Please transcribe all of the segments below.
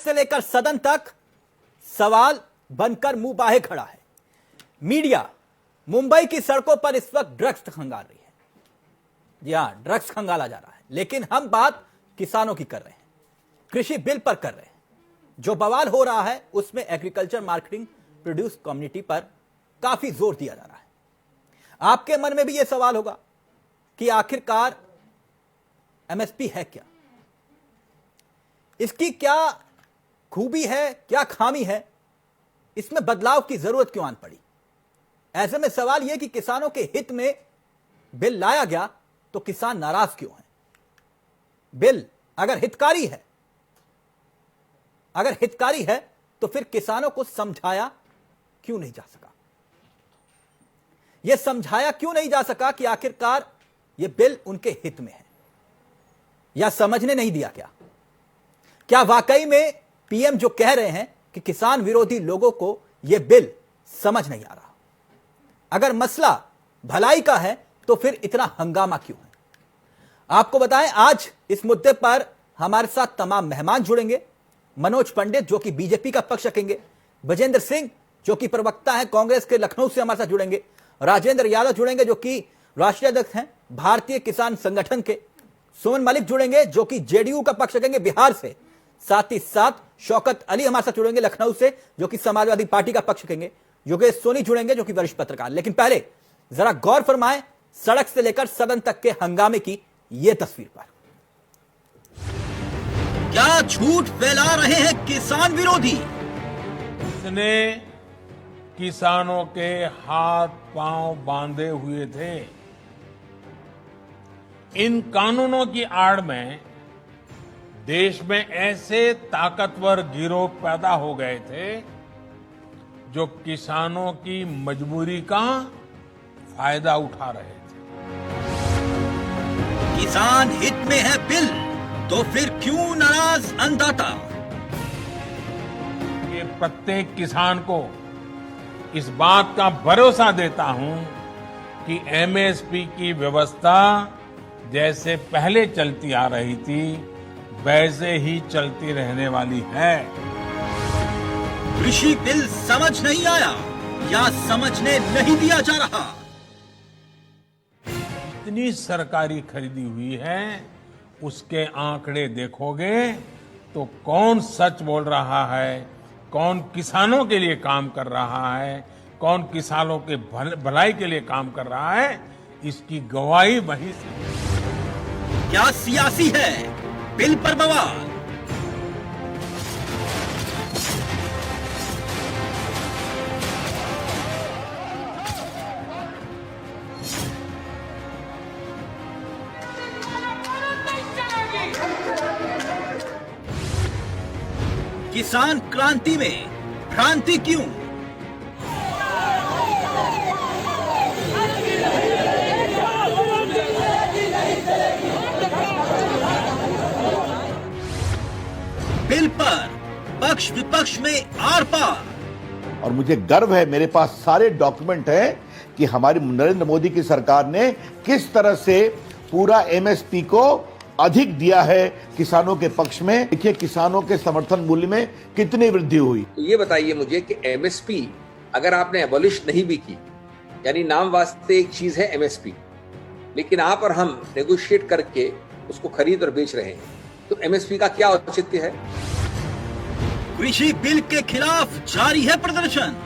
से लेकर सदन तक सवाल बनकर मुंह बाहे खड़ा है। मीडिया मुंबई की सड़कों पर इस वक्त ड्रग्स खंगाल रही है। जी हां, ड्रग्स खंगाला जा रहा है, लेकिन हम बात किसानों की कर रहे हैं, कृषि बिल पर कर रहे हैं। जो बवाल हो रहा है उसमें एग्रीकल्चर मार्केटिंग प्रोड्यूस कम्युनिटी पर काफी जोर दिया जा रहा है। आपके मन में भी यह सवाल होगा कि आखिरकार एमएसपी है क्या, इसकी क्या खूबी है, क्या खामी है, इसमें बदलाव की जरूरत क्यों आन पड़ी। ऐसे में सवाल यह कि किसानों के हित में बिल लाया गया तो किसान नाराज क्यों हैं। बिल अगर हितकारी है तो फिर किसानों को समझाया क्यों नहीं जा सका। यह समझाया क्यों नहीं जा सका कि आखिरकार यह बिल उनके हित में है, या समझने नहीं दिया क्या वाकई में पीएम जो कह रहे हैं कि किसान विरोधी लोगों को यह बिल समझ नहीं आ रहा। अगर मसला भलाई का है तो फिर इतना हंगामा क्यों है। आपको बताएं, आज इस मुद्दे पर हमारे साथ तमाम मेहमान जुड़ेंगे। मनोज पंडित जो कि बीजेपी का पक्ष रखेंगे, बजेंद्र सिंह जो कि प्रवक्ता है कांग्रेस के लखनऊ से हमारे साथ जुड़ेंगे, राजेंद्र यादव जुड़ेंगे जो कि राष्ट्रीय अध्यक्ष हैं भारतीय किसान संगठन के, सुमन मलिक जुड़ेंगे जो कि जेडीयू का पक्ष रखेंगे बिहार से, साथ ही साथ शौकत अली हमारे साथ जुड़ेंगे लखनऊ से जो कि समाजवादी पार्टी का पक्ष रखेंगे, योगेश सोनी जुड़ेंगे जो कि वरिष्ठ पत्रकार। लेकिन पहले जरा गौर फरमाएं सड़क से लेकर सदन तक के हंगामे की यह तस्वीर पर। क्या झूठ फैला रहे हैं किसान विरोधी। इसने किसानों के हाथ पांव बांधे हुए थे। इन कानूनों की आड़ में देश में ऐसे ताकतवर गिरोह पैदा हो गए थे जो किसानों की मजबूरी का फायदा उठा रहे थे। किसान हित में है बिल तो फिर क्यों नाराज अन्नदाता। ये प्रत्येक किसान को इस बात का भरोसा देता हूं कि एमएसपी की व्यवस्था जैसे पहले चलती आ रही थी वैसे ही चलती रहने वाली है। कृषि बिल समझ नहीं आया या समझने नहीं दिया जा रहा। इतनी सरकारी खरीदी हुई है, उसके आंकड़े देखोगे तो कौन सच बोल रहा है, कौन किसानों के लिए काम कर रहा है, कौन किसानों के भलाई के लिए काम कर रहा है, इसकी गवाही वही से। क्या सियासी है बिल पर बवाल। किसान क्रांति में भ्रांति क्यों। बिल पर पक्ष विपक्ष में आर पार। और मुझे गर्व है, मेरे पास सारे डॉक्यूमेंट हैं कि हमारी नरेंद्र मोदी की सरकार ने किस तरह से पूरा एमएसपी को अधिक दिया है किसानों के पक्ष में। देखिए किसानों के समर्थन मूल्य में कितनी वृद्धि हुई। तो ये बताइए मुझे कि एमएसपी अगर आपने एबॉलिश नहीं भी की, यानी नाम वास्ते एक चीज है एमएसपी, लेकिन आप और हम नेगोशिएट करके उसको खरीद और बेच रहे हैं, तो एमएसपी का क्या औचित्य है। कृषि बिल के खिलाफ जारी है प्रदर्शन।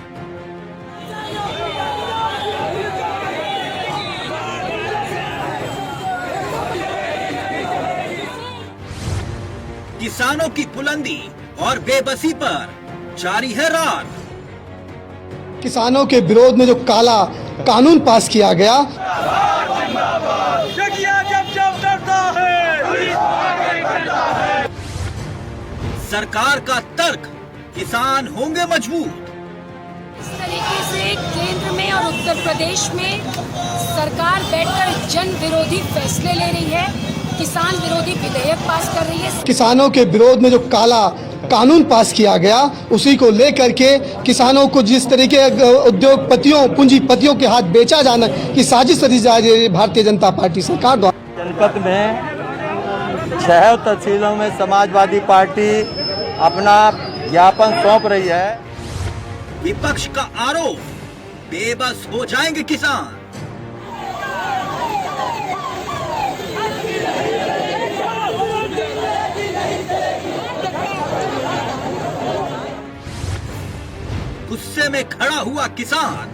किसानों की बुलंदी और बेबसी पर जारी है रार। किसानों के विरोध में जो काला कानून पास किया गया, सरकार का तर्क किसान होंगे मजबूत। इस तरीके से केंद्र में और उत्तर प्रदेश में सरकार बैठकर जन विरोधी फैसले ले रही है, किसान विरोधी विधेयक पास कर रही है। किसानों के विरोध में जो काला कानून पास किया गया, उसी को लेकर के किसानों को जिस तरीके उद्योगपतियों पूंजीपतियों के हाथ बेचा जाना की साजिश रची जा रही है भारतीय जनता पार्टी सरकार द्वारा। जनपद में 6 तहसीलों में समाजवादी पार्टी अपना ज्ञापन सौंप रही है। विपक्ष का आरोप, बेबस हो जाएंगे किसान। गुस्से में खड़ा हुआ किसान,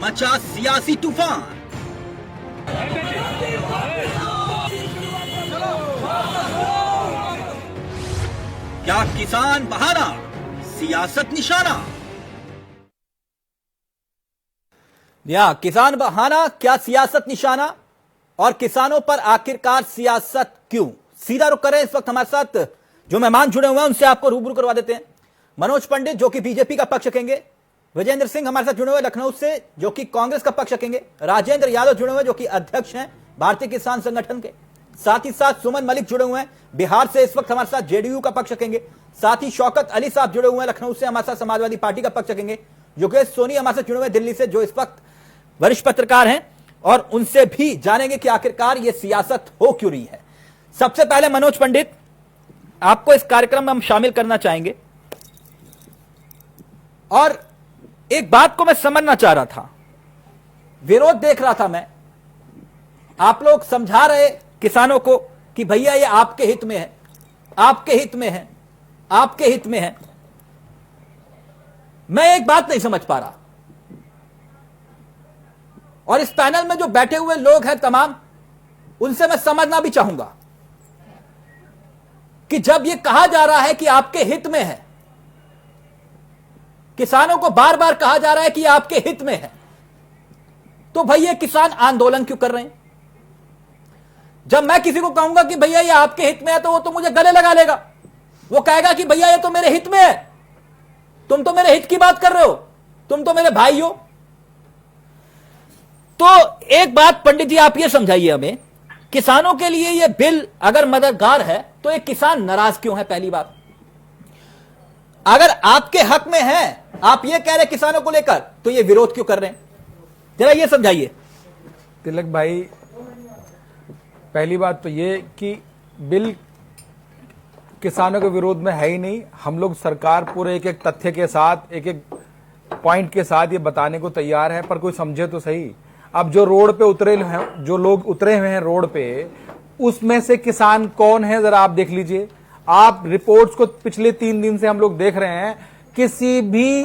मचा सियासी तूफान। क्या किसान बहाना, सियासत निशाना? या किसान बहाना, क्या सियासत निशाना? और किसानों पर आखिरकार सियासत क्यों? सीधा रुख करें। इस वक्त हमारे साथ जो मेहमान जुड़े हुए हैं उनसे आपको रूबरू करवा देते हैं। मनोज पंडित जो कि बीजेपी का पक्ष रखेंगे, विजेंद्र सिंह हमारे साथ जुड़े हुए लखनऊ से जो कि कांग्रेस का पक्ष रखेंगे, राजेंद्र यादव जुड़े हुए जो कि अध्यक्ष हैं भारतीय किसान संगठन के, साथ ही साथ सुमन मलिक जुड़े हुए हैं बिहार से, इस वक्त हमारे साथ जेडीयू का पक्ष रखेंगे, साथ ही शौकत अली साहब जुड़े हुए हैं लखनऊ से, हमारे साथ समाजवादी पार्टी का पक्ष रखेंगे, योगेश सोनी हमारे साथ जुड़े हुए दिल्ली से जो इस वक्त वरिष्ठ पत्रकार हैं, और उनसे भी जानेंगे कि आखिरकार यह सियासत हो क्यों रही है। सबसे पहले मनोज पंडित, आपको इस कार्यक्रम में हम शामिल करना चाहेंगे, और एक बात को मैं समझना चाह रहा था, विरोध देख रहा था मैं, आप लोग समझा रहे किसानों को कि भैया ये आपके हित में है, आपके हित में है, आपके हित में है। मैं एक बात नहीं समझ पा रहा, और इस पैनल में जो बैठे हुए लोग हैं तमाम, उनसे मैं समझना भी चाहूंगा कि जब यह कहा जा रहा है कि आपके हित में है, किसानों को बार बार कहा जा रहा है कि आपके हित में है, तो भैया किसान आंदोलन क्यों कर रहे हैं? जब मैं किसी को कहूंगा कि भैया ये आपके हित में है, तो वो तो मुझे गले लगा लेगा, वो कहेगा कि भैया ये तो मेरे हित में है, तुम तो मेरे हित की बात कर रहे हो, तुम तो मेरे भाई हो। तो एक बात पंडित जी आप ये समझाइए हमें, किसानों के लिए ये बिल अगर मददगार है तो एक किसान नाराज क्यों है? पहली बात, अगर आपके हक में है, आप ये कह रहे किसानों को लेकर, तो ये विरोध क्यों कर रहे हैं? जरा ये समझाइए। तिलक भाई, पहली बात तो ये कि बिल किसानों के विरोध में है ही नहीं। हम लोग सरकार पूरे एक एक तथ्य के साथ, एक एक पॉइंट के साथ ये बताने को तैयार है, पर कोई समझे तो सही। अब जो रोड पे उतरे हैं, जो लोग उतरे हुए हैं रोड पे, उसमें से किसान कौन है जरा आप देख लीजिए। आप रिपोर्ट्स को पिछले 3 दिन से हम लोग देख रहे हैं, किसी भी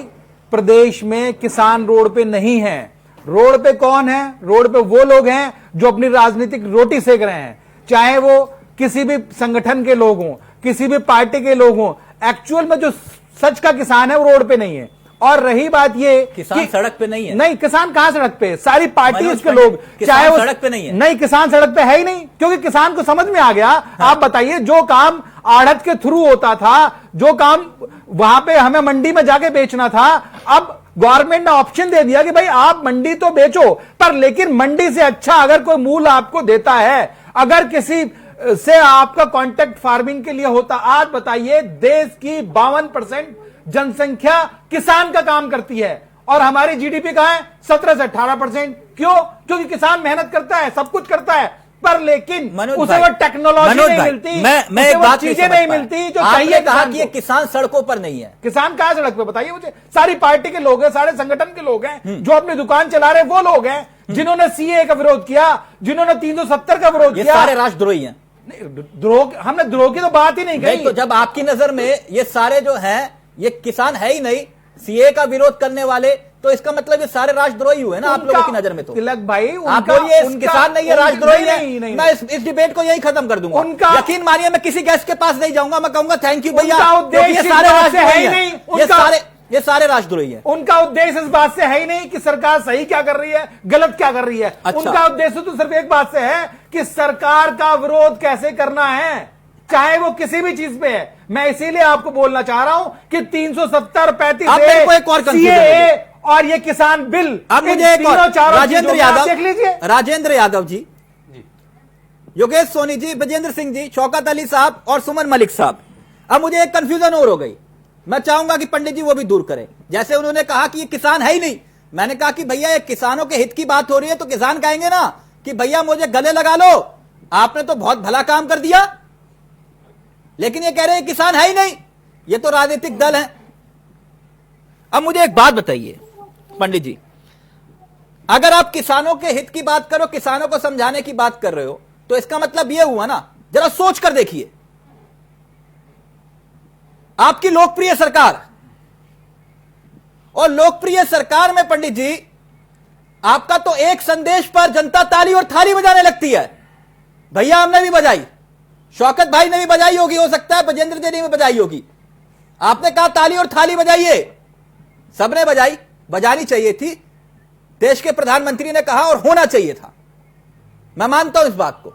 प्रदेश में किसान रोड पे नहीं है। रोड पे कौन है? रोड पे वो लोग हैं जो अपनी राजनीतिक रोटी सेक रहे हैं, चाहे वो किसी भी संगठन के लोग हों, किसी भी पार्टी के लोग हों। एक्चुअल में जो सच का किसान है वो रोड पे नहीं है। और रही बात ये, किसान सड़क पे नहीं है। नहीं, किसान कहां सड़क पे? सारी पार्टी उसके लोग, चाहे वो सड़क पे नहीं है। नहीं, किसान सड़क पे है ही नहीं, क्योंकि किसान को समझ में आ गया। हाँ। आप बताइए, जो काम आढ़त के थ्रू होता था, जो काम वहां पे हमें मंडी में जाके बेचना था, अब गवर्नमेंट ने ऑप्शन दे दिया कि भाई आप मंडी तो बेचो, पर लेकिन मंडी से अच्छा अगर कोई मूल आपको देता है, अगर किसी से आपका कॉन्ट्रैक्ट फार्मिंग के लिए होता। आज बताइए, देश की 52% जनसंख्या किसान का काम करती है, और हमारी जीडीपी कहां है? 17 से 18%। क्यों? क्योंकि किसान मेहनत करता है, सब कुछ करता है, पर लेकिन उसे वो टेक्नोलॉजी नहीं मिलती, मैं एक बात चीजें नहीं मिलती जो चाहिए। कहा कि ये किसान सड़कों पर नहीं है। किसान कहां सड़क पे? बताइए मुझे। सारी पार्टी के लोग हैं, सारे संगठन के लोग हैं, जो अपनी दुकान चला रहे वो लोग हैं, जिन्होंने सीए का विरोध किया, जिन्होंने 370 का विरोध किया। सारे राष्ट्रद्रोही हैं। द्रोह, हमने द्रोह की तो बात ही नहीं कही। तो जब आपकी नजर में ये सारे जो हैं ये किसान है ही नहीं, सीए का विरोध करने वाले, तो इसका मतलब ये सारे राष्ट्रद्रोही हुए ना आप लोगों की नजर में। तो तिलक भाई, आप बोलिए किसान नहीं है, राष्ट्रद्रोही है। मैं इस डिबेट को यही खत्म कर दूंगा। उनका यकीन मानिए, मैं किसी गेस्ट के पास नहीं जाऊंगा, मैं कहूंगा थैंक यू भैया, ये सारे राष्ट्रद्रोही हैं, ये सारे राष्ट्रद्रोही हैं। उनका उद्देश्य इस बात से है ही नहीं कि सरकार सही क्या कर रही है, गलत क्या कर रही है। अच्छा। उनका उद्देश्य तो सिर्फ एक बात से है कि सरकार का विरोध कैसे करना है, चाहे वो किसी भी चीज पे है। मैं इसीलिए आपको बोलना चाह रहा हूं कि 370, 35 सीएए और ये किसान बिल, अब मुझे एक और राजेंद्र यादव देख लीजिए। राजेंद्र यादव जी, योगेश सोनी जी, विजेंद्र सिंह जी, शौकत अली साहब और सुमन मलिक साहब, अब मुझे एक कंफ्यूजन और हो गई। मैं चाहूंगा कि पंडित जी वो भी दूर करें। जैसे उन्होंने कहा कि ये किसान है ही नहीं, मैंने कहा कि भैया ये किसानों के हित की बात हो रही है, तो किसान कहेंगे ना कि भैया मुझे गले लगा लो, आपने तो बहुत भला काम कर दिया, लेकिन ये कह रहे हैं किसान है ही नहीं। ये तो राजनीतिक दल है। अब मुझे एक बात बताइए पंडित जी, अगर आप किसानों के हित की बात करो, किसानों को समझाने की बात कर रहे हो, तो इसका मतलब यह हुआ ना, जरा सोच कर देखिए, आपकी लोकप्रिय सरकार, और लोकप्रिय सरकार में पंडित जी आपका तो एक संदेश पर जनता ताली और थाली बजाने लगती है। भैया हमने भी बजाई, शौकत भाई ने भी बजाई होगी, हो सकता है बजेंद्र जी ने भी बजाई होगी। आपने कहा ताली और थाली बजाइए, सबने बजाई, बजानी चाहिए थी, देश के प्रधानमंत्री ने कहा और होना चाहिए था। मैं मानता हूं इस बात को,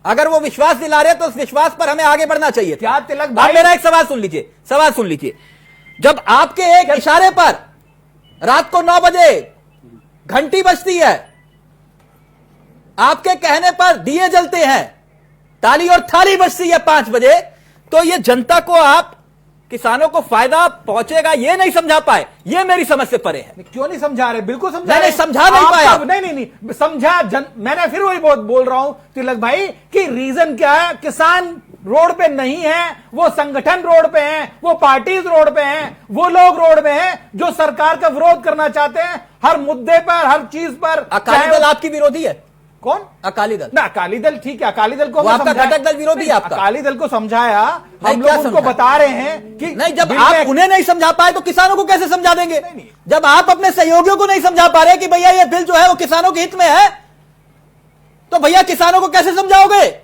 अगर वो विश्वास दिला रहे तो उस विश्वास पर हमें आगे बढ़ना चाहिए था। क्या तिलक भाई, मेरा एक सवाल सुन लीजिए, सवाल सुन लीजिए। जब आपके एक इशारे पर रात को 9 बजे घंटी बजती है, आपके कहने पर दिए जलते हैं, ताली और थाली बजती है 5 बजे, तो ये जनता को, आप किसानों को फायदा पहुंचेगा ये नहीं समझा पाए, ये मेरी समझ से परे है। क्यों नहीं समझा रहे? बिल्कुल समझा नहीं समझा नहीं पाया। नहीं समझा। मैंने फिर वही बोल रहा हूं तिलक भाई कि रीजन क्या है। किसान रोड पे नहीं है, वो संगठन रोड पे हैं, वो पार्टीज रोड पे हैं, वो लोग रोड पे हैं जो सरकार का विरोध करना चाहते हैं हर मुद्दे पर, हर चीज पर। अकाली दल आपकी विरोधी है? कौन? अकाली दल ना, अकाली दल ठीक है, अकाली दल को आपका घटक दल विरोधी है आपका। अकाली दल को समझाया, हम लोग उनको बता रहे हैं कि नहीं, जब आप उन्हें नहीं समझा पाए तो किसानों को कैसे समझा देंगे? जब आप अपने सहयोगियों को नहीं समझा पा रहे कि भैया ये बिल जो है वो किसानों के हित में है, तो भैया किसानों को कैसे समझाओगे?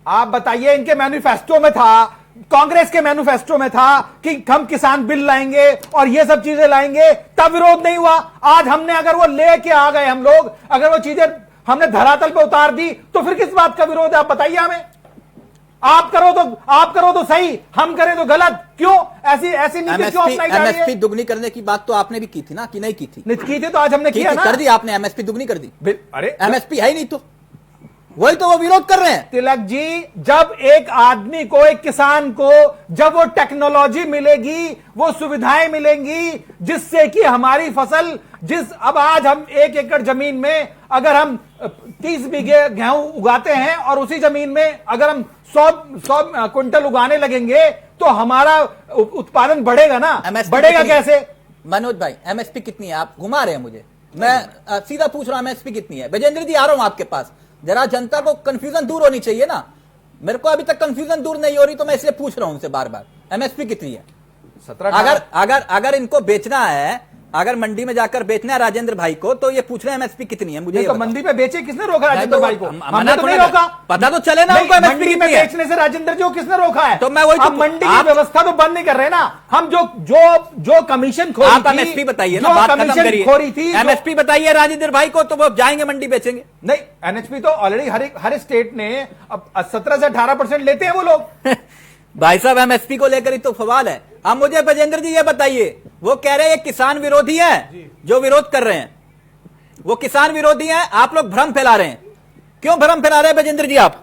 आप बताइए, इनके मैनिफेस्टो में था, कांग्रेस के मैनिफेस्टो में था कि हम किसान बिल लाएंगे और ये सब चीजें लाएंगे, तब विरोध नहीं हुआ। आज हमने अगर वो लेके आ गए, हम लोग अगर वो चीजें हमने धरातल पे उतार दी, तो फिर किस बात का विरोध है? आप बताइए हमें। आप करो तो सही, हम करें तो गलत। क्यों ऐसी नीति क्यों अपनाई जा रही है? एमएसपी दुगनी करने की बात तो आपने भी की थी ना, कि नहीं की थी? नहीं की थी तो आज हमने किया ना, कर दी आपने, एमएसपी दुगनी कर दी। अरे एमएसपी है ही नहीं, तो वही तो वो विरोध कर रहे हैं। तिलक जी, जब एक आदमी को, एक किसान को जब वो टेक्नोलॉजी मिलेगी, वो सुविधाएं मिलेंगी जिससे कि हमारी फसल, अब आज हम 1 एकड़ जमीन में अगर हम 30 बीघे गेहूं उगाते हैं और उसी जमीन में अगर हम 100 क्विंटल उगाने लगेंगे तो हमारा उत्पादन बढ़ेगा ना। बढ़ेगा कैसे? मनोज भाई, एमएसपी कितनी है? आप घुमा रहे हैं मुझे, मैं सीधा पूछ रहा हूं एमएसपी कितनी है। विजेंद्र जी आ रहा हूं आपके पास, जरा जनता को कंफ्यूजन दूर होनी चाहिए ना, मेरे को अभी तक कंफ्यूजन दूर नहीं हो रही, तो मैं इसलिए पूछ रहा हूं उनसे बार बार, एमएसपी कितनी है? 17। अगर इनको बेचना है, अगर मंडी में जाकर बेचना है राजेंद्र भाई को, तो ये पूछ रहे हैं एमएसपी कितनी है? मुझे तो मंडी पे बेचे, किसने रोका राजेंद्र भाई को? हमने तो नहीं रोका, पता तो चले ना उनको मंडी में बेचने से राजेंद्र जी को किसने रोका है? तो मैं वही तो, मंडी की व्यवस्था तो बंद नहीं कर रहे ना हम। जो कमीशन खोरी, आप एमएसपी बताइए ना, बात खत्म करिए। खोरी थी, एमएसपी बताइए राजेंद्र भाई को, तो वो जाएंगे मंडी बेचेंगे। नहीं, एनएचपी तो ऑलरेडी हर स्टेट ने अब 17 से 18% लेते हैं वो लोग। भाई साहब, एमएसपी को लेकर ही तो सवाल है। अब मुझे विजेंद्र जी ये बताइए, वो कह रहे हैं किसान विरोधी है, जो विरोध कर रहे हैं वो किसान विरोधी हैं, आप लोग भ्रम फैला रहे हैं। क्यों भ्रम फैला रहे हैं विजेंद्र जी आप?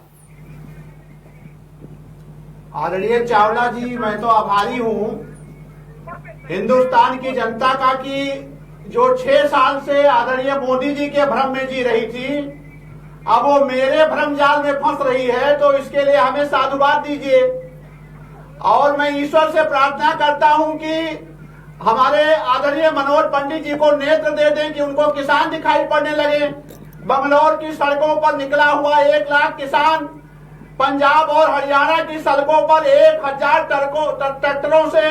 आदरणीय चावला जी, मैं तो आभारी हूं हिंदुस्तान की जनता का कि जो 6 साल से आदरणीय मोदी जी के भ्रम में जी रही थी, अब वो मेरे भ्रम जाल में फंस रही है, तो इसके लिए हमें साधुवाद दीजिए। और मैं ईश्वर से प्रार्थना करता हूं कि हमारे आदरणीय मनोहर पंडित जी को नेत्र दे दें कि उनको किसान दिखाई पड़ने लगे। बंगलौर की सड़कों पर निकला हुआ 1 लाख किसान पंजाब और हरियाणा की सड़कों पर 1000 ट्रैक्टरों से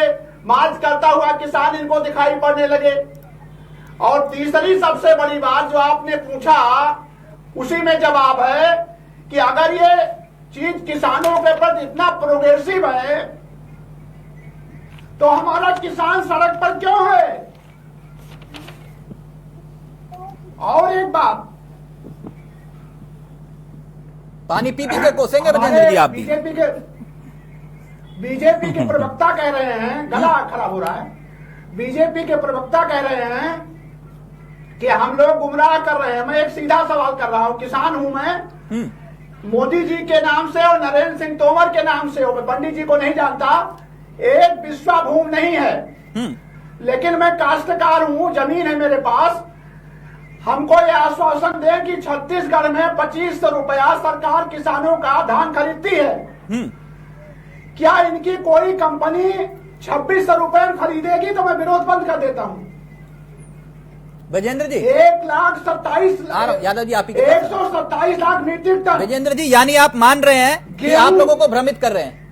मार्च करता हुआ किसान इनको दिखाई पड़ने लगे। और तीसरी सबसे बड़ी बात जो आपने पूछा, उसी में जवाब है कि अगर ये चीज किसानों के प्रति इतना प्रोग्रेसिव है तो हमारा किसान सड़क पर क्यों है? और एक बात, पानी पी पी के कोसेंगे विजेंद्र जी आप भी। बीजेपी के प्रवक्ता कह रहे हैं, गला खराब हो रहा है, बीजेपी के प्रवक्ता कह रहे हैं कि हम लोग गुमराह कर रहे हैं। मैं एक सीधा सवाल कर रहा हूं, किसान हूं मैं, मोदी जी के नाम से और नरेंद्र सिंह तोमर के नाम से, मैं पंडित जी को नहीं जानता, एक विश्वभूमि नहीं है, लेकिन मैं काश्तकार हूं, जमीन है मेरे पास। हमको ये आश्वासन दें कि छत्तीसगढ़ में 2500 रुपया सरकार किसानों का धान खरीदती है। क्या इनकी कोई कंपनी 2600 रुपए में खरीदेगी तो मैं विरोध बंद कर देता हूं। विजेंद्र जी 1,27,000 यादव जी आप ही के पास 127 लाख मीट्रिक टन। विजेंद्र जी यानी आप मान रहे हैं कि आप लोगों को भ्रमित कर रहे हैं?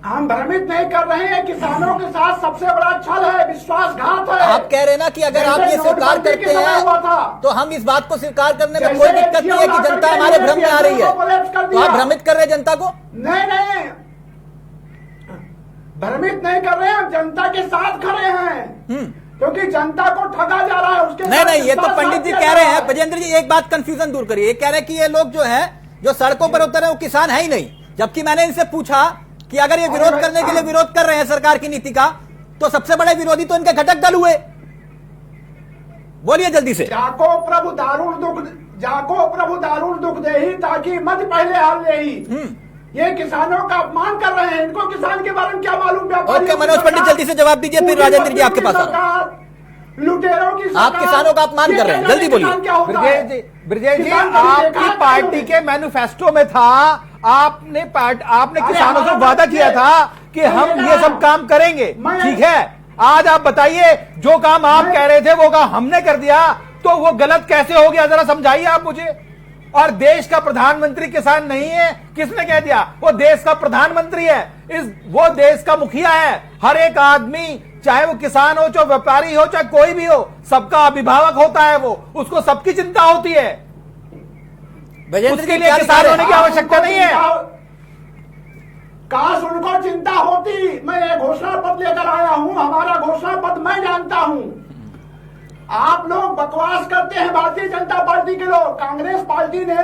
हम भ्रमित नहीं कर रहे हैं, किसानों के साथ सबसे बड़ा छल है, विश्वासघात है। आप कह रहे हैं ना कि अगर आप ये स्वीकार करते हैं तो हम इस बात को स्वीकार करने में कोई दिक्कत नहीं है कि जनता हमारे भ्रम में आ रही है, तो आप भ्रमित कर रहे हैं जनता को? नहीं, भ्रमित नहीं कर रहे हैं, हम जनता के साथ खड़े हैं, क्योंकि जनता को ठगा जा रहा है उसके। नहीं, ये तो पंडित जी कह रहे हैं। विजेंद्र जी एक बात कंफ्यूजन दूर करिए, ये कह रहे हैं कि ये लोग जो है जो सड़कों पर उतरे वो किसान है ही नहीं, जबकि मैंने इनसे पूछा कि अगर ये विरोध करने के लिए विरोध कर रहे हैं सरकार की नीति का, तो सबसे बड़े विरोधी तो इनके घटक दल हुए। बोलिए जल्दी से। जाको प्रभु दारुण दुख दे ही ताकि मत पहले हाल ले ही। ये किसानों का अपमान कर रहे हैं, इनको किसान के बारे में क्या मालूम? ओके मनोज पंडित जल्दी से जवाब दीजिए, फिर राजेंद्र जी आपके पास आ रहा हूं। लुटेरों की आप किसानों का अपमान कर रहे हैं, जल्दी बोलिए। ब्रजेश जी आपकी पार्टी के मैनिफेस्टो में था, आपने किसानों से वादा किया था कि हम ये सब काम करेंगे, ठीक है? आज आप बताइए, जो काम आप कह रहे थे वो काम हमने कर दिया, तो वो गलत कैसे हो गया? जरा समझाइए आप मुझे। और देश का प्रधानमंत्री किसान नहीं है, किसने कह दिया? वो देश का प्रधानमंत्री है, वो देश का मुखिया है। हर एक आदमी, चाहे वो किसान हो, चाहे व्यापारी हो, चाहे कोई भी हो, सबका अभिभावक होता है वो, उसको सबकी चिंता होती है। उसके लिए किसान होने की आवश्यकता नहीं है। काश उनको चिंता होती। मैं ये घोषणा पत्र लेकर आया हूं, हमारा घोषणा पत्र मैं जानता हूं। आप लोग बकवास करते हैं, भारतीय जनता पार्टी के लोग। कांग्रेस पार्टी ने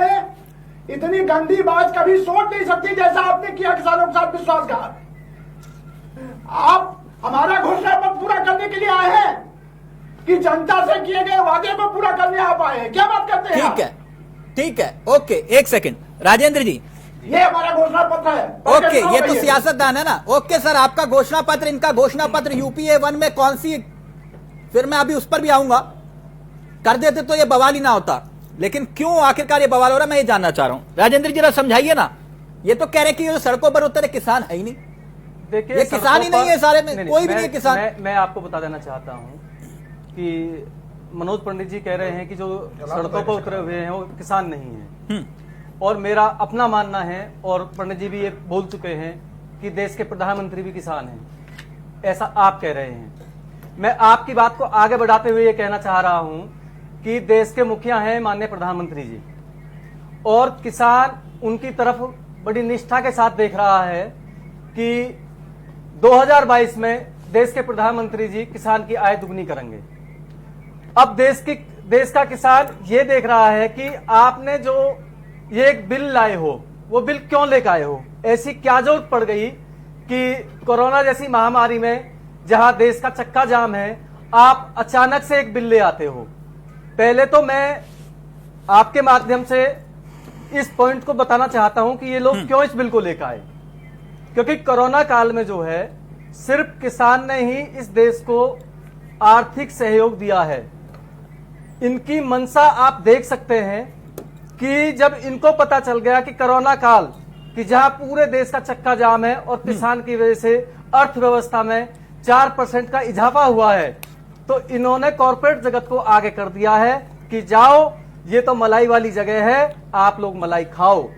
इतनी गंदी बात कभी सोच नहीं सकती जैसा आपने किया किसानों के साथ विश्वासघात। आप हमारा घोषणा पत्र पूरा करने के लिए आए हैं कि जनता से किए गए वादे को पूरा करने आप आए हैं? क्या बात करते हैं? ठीक है, ओके, एक सेकंड राजेंद्र जी, ये हमारा घोषणा पत्र है। ओके, ये तो सियासतदान है ना। ओके सर, आपका घोषणा पत्र, इनका घोषणा पत्र यूपीए 1 में कौन सी, फिर मैं अभी उस पर भी आऊंगा, कर देते तो ये बवाल ही ना होता, लेकिन क्यों आखिरकार ये बवाल हो रहा है, मैं ये जानना चाह रहा हूं। राजेंद्र जी जरा समझाइए ना। ये तो कह रहे कि ये सड़कों पर उतरे किसान है ही नहीं। देखिए, ये किसान ही नहीं है सारे में, कोई भी नहीं है किसान। मैं आपको बता देना चाहता हूं कि मनोज पंडित जी कह रहे हैं कि जो सड़कों पर उतरे हुए हैं वो किसान नहीं है, और मेरा अपना मानना है, और पंडित जी भी ये बोल चुके हैं कि देश के प्रधानमंत्री भी किसान हैं, ऐसा आप कह रहे हैं। मैं आपकी बात को आगे बढ़ाते हुए ये कहना चाह रहा हूं कि देश के मुखिया हैं माननीय प्रधानमंत्री जी, और किसान उनकी तरफ बड़ी निष्ठा के साथ देख रहा है कि 2022 में देश के प्रधानमंत्री जी किसान की आय दुगनी करेंगे। अब देश का किसान ये देख रहा है कि आपने जो ये एक बिल लाए हो, वो बिल क्यों लेकर आए हो? ऐसी क्या जरूरत पड़ गई कि कोरोना जैसी महामारी में जहां देश का चक्का जाम है, आप अचानक से एक बिल ले आते हो? पहले तो मैं आपके माध्यम से इस पॉइंट को बताना चाहता हूं कि ये लोग क्यों इस बिल को लेकर आए। क्योंकि कोरोना काल में जो है सिर्फ किसान ने ही इस देश को आर्थिक सहयोग दिया है। इनकी मंशा आप देख सकते हैं कि जब इनको पता चल गया कि कोरोना काल कि जहां पूरे देश का चक्का जाम है और किसान की वजह से अर्थव्यवस्था में 4% का इजाफा हुआ है, तो इन्होंने कॉर्पोरेट जगत को आगे कर दिया है कि जाओ, ये तो मलाई वाली जगह है, आप लोग मलाई खाओ।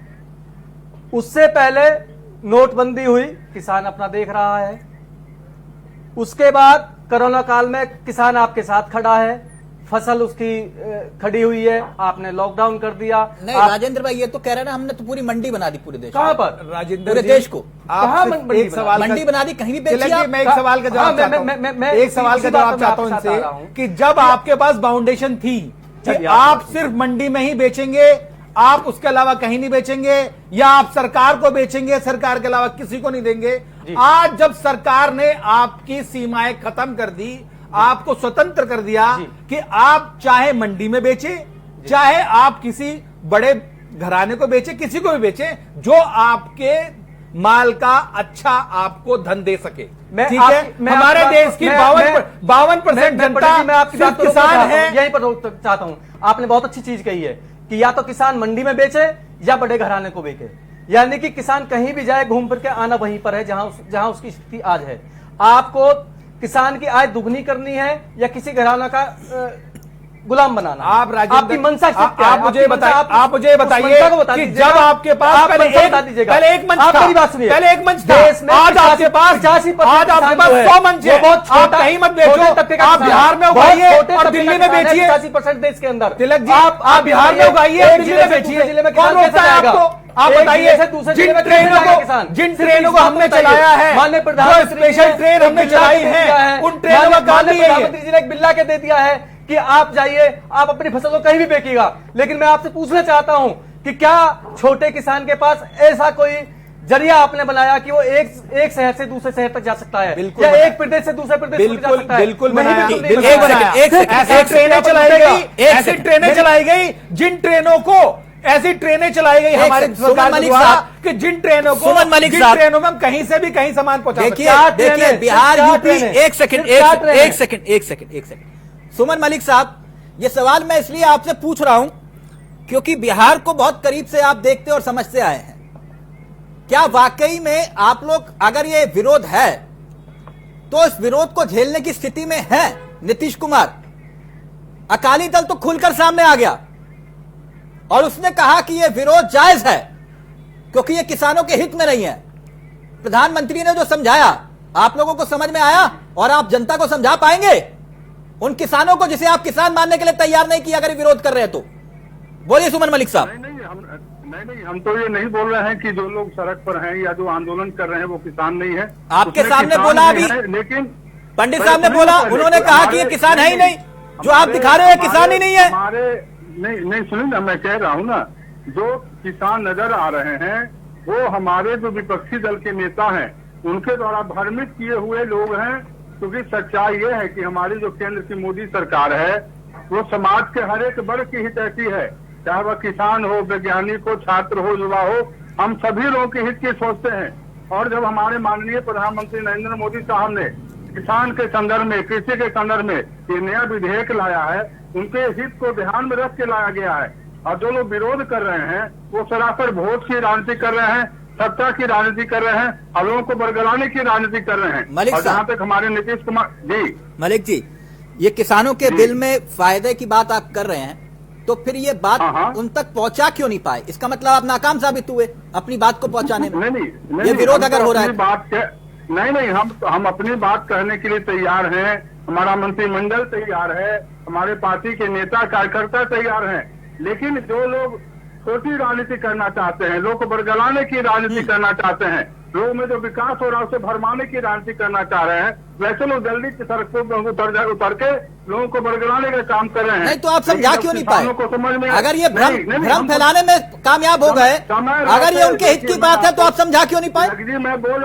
उससे पहले नोटबंदी हुई, किसान अपना देख रहा है। उसके बाद कोरोना काल में किसान आपके साथ खड़ा है, फसल उसकी खड़ी हुई है, आपने लॉकडाउन कर दिया। नहीं राजेंद्र भाई, ये तो कह रहे हैं ना हमने तो पूरी मंडी बना दी पूरे देश। कहां पर राजेंद्र पूरे देश को? एक सवाल मंडी बना दी, कहीं भी बेची आप? मैं एक सवाल का जवाब चाहता हूं, एक सवाल का जवाब चाहता हूं इनसे कि जब आपके पास बाउंडेशन थी कि आप सिर्फ मंडी में ही बेचेंगे, आप उसके अलावा कहीं नहीं बेचेंगे, या आप सरकार को बेचेंगे, सरकार के अलावा किसी को नहीं देंगे। आज जब सरकार ने आपकी सीमाएं खत्म कर दी, आपको स्वतंत्र कर दिया कि आप चाहे मंडी में बेचे, चाहे आप किसी बड़े घराने को बेचे, किसी को भी बेचे, जो आपके माल का अच्छा आपको धन दे सके। ठीक है, हमारे देश की 52% जनता सिर्फ किसान है। यहीं पर रोक चाहता हूं। आपने बहुत अच्छी चीज कही है कि या तो किसान मंडी में बेचे या बड़े घराने को बेचे। यानी कि किसान कहीं भी जाए घूम फिर के आना वहीं पर है जहां उसकी स्थिति आज है। आपको किसान की आय दुगनी करनी है या किसी घराना का गुलाम बनाना? आप आपकी मंशा आप मुझे बताइए कि जब आपके पास पहले एक मंच था, पहले एक मंच था, आज आपके पास 100 मंच है। आप कहीं मत बेचो, आप बिहार में उगाइए और दिल्ली में बेचिए। 80% देश के अंदर तिलक जी आप बिहार में उगाइए, दिल्ली में बेचिए, कौन रोकता है आपको? आप बताइए जिन ट्रेनों को हमने चलाया है, माननीय प्रधानमंत्री स्पेशल ट्रेन हमने चलाई है, उन ट्रेनों का काम नहीं है। प्रधानमंत्री जी ने एक बिल्ला के दे दिया है कि आप जाइए, आप अपनी फसल को कहीं भी बेचिएगा। लेकिन मैं आपसे पूछना चाहता हूं कि क्या छोटे किसान के पास ऐसा कोई जरिया आपने बनाया कि वो एक शहर से दूसरे शहर तक जा सकता है, या एक प्रदेश से दूसरे प्रदेश तक जा सकता है? बिल्कुल ऐसी ट्रेनें चलाई गई जिन ट्रेनों को ऐसी ट्रेनें चलाई गई हमारे सरकार द्वारा कि जिन ट्रेनों को ट्रेनों में हम कहीं से भी कहीं सामान पहुंचा देखिए बिहार यूपी एक सेकंड सुमन मलिक साहब, ये सवाल मैं इसलिए आपसे पूछ रहा हूं क्योंकि बिहार को बहुत करीब से आप देखते और समझते आए हैं। क्या वाकई में आप लोग, अगर ये विरोध है तो इस विरोध को झेलने की स्थिति में है नीतीश कुमार? अकाली दल तो खुलकर सामने आ गया और उसने कहा कि यह विरोध जायज है क्योंकि यह किसानों के हित में नहीं है। प्रधानमंत्री ने जो समझाया आप लोगों को समझ में आया और आप जनता को समझा पाएंगे उन किसानों को जिसे आप किसान मानने के लिए तैयार नहीं किया अगर विरोध कर रहे हैं तो? बोलिए सुमन मलिक साहब। नहीं, हम तो ये नहीं बोल रहे हैं कि जो लोग सड़क पर हैं या जो आंदोलन कर रहे हैं वो किसान नहीं है। आपके सामने बोला अभी, लेकिन पंडित साहब ने बोला, उन्होंने कहा कि ये किसान है ही नहीं, जो आप दिखा रहे हैं किसान ही नहीं है। नहीं सुनिए ना, मैं कह रहा हूँ ना, जो किसान नजर आ रहे हैं वो हमारे जो विपक्षी दल के नेता हैं उनके द्वारा भ्रमित किए हुए लोग हैं। क्योंकि सच्चाई ये है कि हमारी जो केंद्र की मोदी सरकार है वो समाज के हर एक वर्ग की हितैषी है, चाहे वह किसान हो, वैज्ञानिक हो, छात्र हो, युवा हो, हम सभी लोगों के हित की सोचते हैं। और जब हमारे माननीय प्रधानमंत्री नरेंद्र मोदी साहब ने किसान के संदर्भ में, कृषि के संदर्भ में ये नया विधेयक लाया है, उनके हित को ध्यान में रख के लाया गया है। और जो लोग विरोध कर रहे हैं वो सरासर वोट की राजनीति कर रहे हैं, सत्ता की राजनीति कर रहे हैं, और लोगों को बरगलाने की राजनीति कर रहे हैं। और जहाँ तक हमारे नीतीश कुमार जी, मलिक जी, ये किसानों के बिल में फायदे की बात आप कर रहे हैं तो फिर ये बात उन तक पहुंचा क्यों नहीं पाए? इसका मतलब आप नाकाम साबित हुए अपनी बात को पहुंचाने में। नहीं, ये विरोध अगर हो रहा है नहीं, हम अपनी बात कहने के लिए तैयार हैं, हमारा मंत्रिमंडल तैयार है, हमारे पार्टी के नेता कार्यकर्ता तैयार हैं। लेकिन जो लोग छोटी राजनीति करना चाहते हैं, लोग को बरगलाने की राजनीति करना चाहते हैं, लोग में जो विकास हो रहा है उसे भरमाने की राजनीति करना चाह रहे हैं, वैसे लोग जल्दी सड़कों पर उतर के लोगों को बरगलाने का काम कर रहे हैं। नहीं तो आप समझा क्यों नहीं पाए? समझ में अगर ये भ्रम फैलाने में कामयाब हो गए, अगर ये उनके हित की बात है तो आप समझा क्यों नहीं पाए? लगी मैं बोल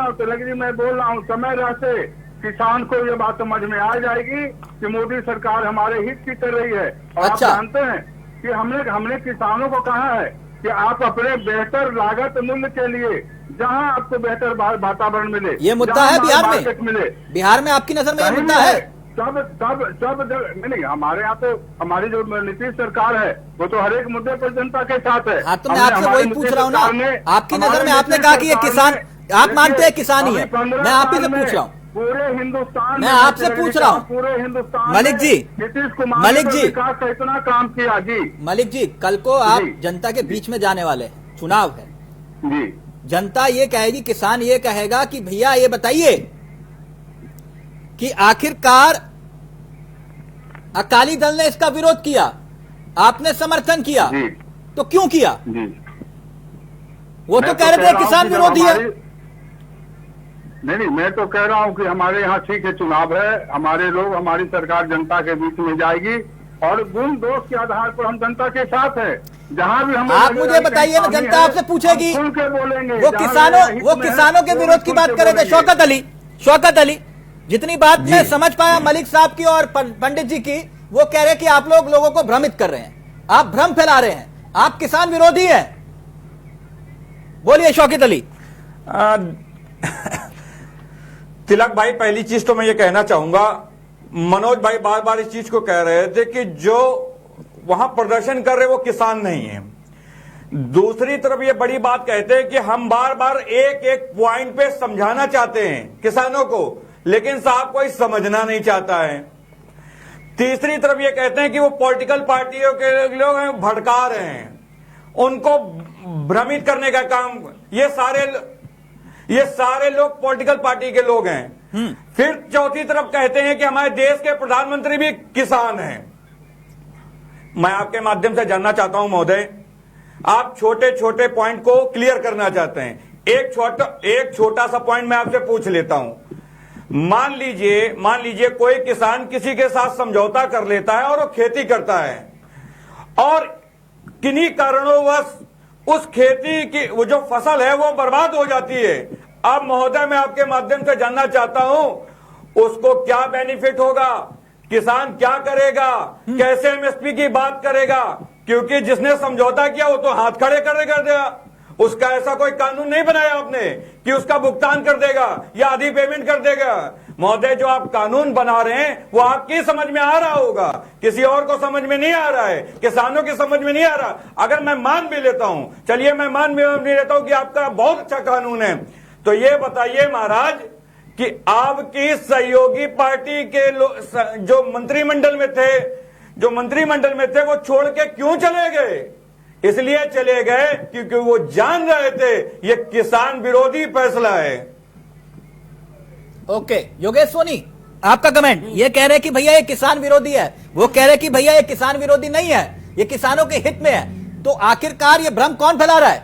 रहा हूँ समय रहते किसान को ये बात समझ में आ जाएगी कि मोदी सरकार हमारे हित की कर रही है। और आप जानते हैं कि हमने किसानों को कहा है कि आप अपने बेहतर लागत मूल्य के लिए जहां आपको बेहतर वातावरण मिले, ये मुद्दा है बिहार में मिले। बिहार में आपकी नजर में ये मुद्दा है? सब नहीं, हमारे यहाँ तो हमारी जो नीतीश सरकार है वो तो हर एक मुद्दे पर जनता के साथ है। हाँ, तो मैं आपसे वही पूछ रहा हूँ ना, आपकी नजर में आपने कहा कि ये किसान, आप मानते हैं किसान ही है, मैं आप ही से पूछ रहा हूँ, पूरे हिंदुस्तान मैं आपसे पूछ रहा हूँ पूरे हिंदुस्तान मलिक जी, नीतीश कुमार मलिक जी, विकास का इतना काम किया जी। मलिक जी, कल को आप जनता के बीच में जाने वाले हैं, चुनाव है जी, जनता ये कहेगी, किसान ये कहेगा कि भैया ये बताइए कि आखिरकार अकाली दल ने इसका विरोध किया, आपने समर्थन किया, तो क्यों किया? वो तो कह रहे थे किसान विरोधी है। नहीं, मैं तो कह रहा हूं कि हमारे यहाँ ठीक है, चुनाव है, हमारे लोग, हमारी सरकार जनता के बीच में जाएगी और गुण दोष के आधार पर हम जनता के साथ है। जहां भी हम, आप मुझे बताइए ना, जनता आपसे पूछेगी, खुल के बोलेंगे। वो किसानों के विरोध की बात कर रहे थे। शौकत अली, जितनी बात मैं समझ पाया मलिक साहब की और पंडित जी की, वो कह रहे कि आप लोगों को भ्रमित कर रहे हैं, आप भ्रम फैला रहे हैं, आप किसान विरोधी हैं। बोलिए शौकत अली। तिलक भाई, पहली चीज तो मैं ये कहना चाहूंगा, मनोज भाई बार बार इस चीज को कह रहे थे कि जो वहां प्रदर्शन कर रहे वो किसान नहीं है। दूसरी तरफ ये बड़ी बात कहते हैं कि हम बार बार एक एक पॉइंट पे समझाना चाहते हैं किसानों को, लेकिन साहब कोई समझना नहीं चाहता है। तीसरी तरफ ये कहते हैं कि वो पॉलिटिकल पार्टियों के लोग हैं, भड़का रहे हैं, उनको भ्रमित करने का काम, ये सारे लोग पॉलिटिकल पार्टी के लोग हैं। फिर चौथी तरफ कहते हैं कि हमारे देश के प्रधानमंत्री भी किसान हैं। मैं आपके माध्यम से जानना चाहता हूं महोदय, आप छोटे छोटे पॉइंट को क्लियर करना चाहते हैं। एक छोटा सा पॉइंट मैं आपसे पूछ लेता हूं। मान लीजिए कोई किसान किसी के साथ समझौता कर लेता है और वो खेती करता है और किन्हीं कारणोंवश उस खेती की वो जो फसल है वो बर्बाद हो जाती है। अब महोदय मैं आपके माध्यम से जानना चाहता हूं उसको क्या बेनिफिट होगा, किसान क्या करेगा, कैसे एमएसपी की बात करेगा, क्योंकि जिसने समझौता किया वो तो हाथ खड़े कर देगा। उसका ऐसा कोई कानून नहीं बनाया आपने कि उसका भुगतान कर देगा या आधी पेमेंट कर देगा। महोदय जो आप कानून बना रहे हैं वो आपकी समझ में आ रहा होगा, किसी और को समझ में नहीं आ रहा है, किसानों की समझ में नहीं आ रहा। अगर मैं मान भी लेता हूं, चलिए मैं मान भी लेता हूं कि आपका बहुत अच्छा कानून है, तो ये बताइए महाराज कि आपकी सहयोगी पार्टी के जो मंत्रिमंडल में थे वो छोड़ के क्यों चले गए? इसलिए चले गए क्योंकि वो जान रहे थे ये किसान विरोधी फैसला है। ओके, योगेश सोनी आपका कमेंट, ये कह रहे कि भैया ये किसान विरोधी है, वो कह रहे कि भैया ये किसान विरोधी नहीं है, ये किसानों के हित में है। तो आखिरकार ये भ्रम कौन फैला रहा है?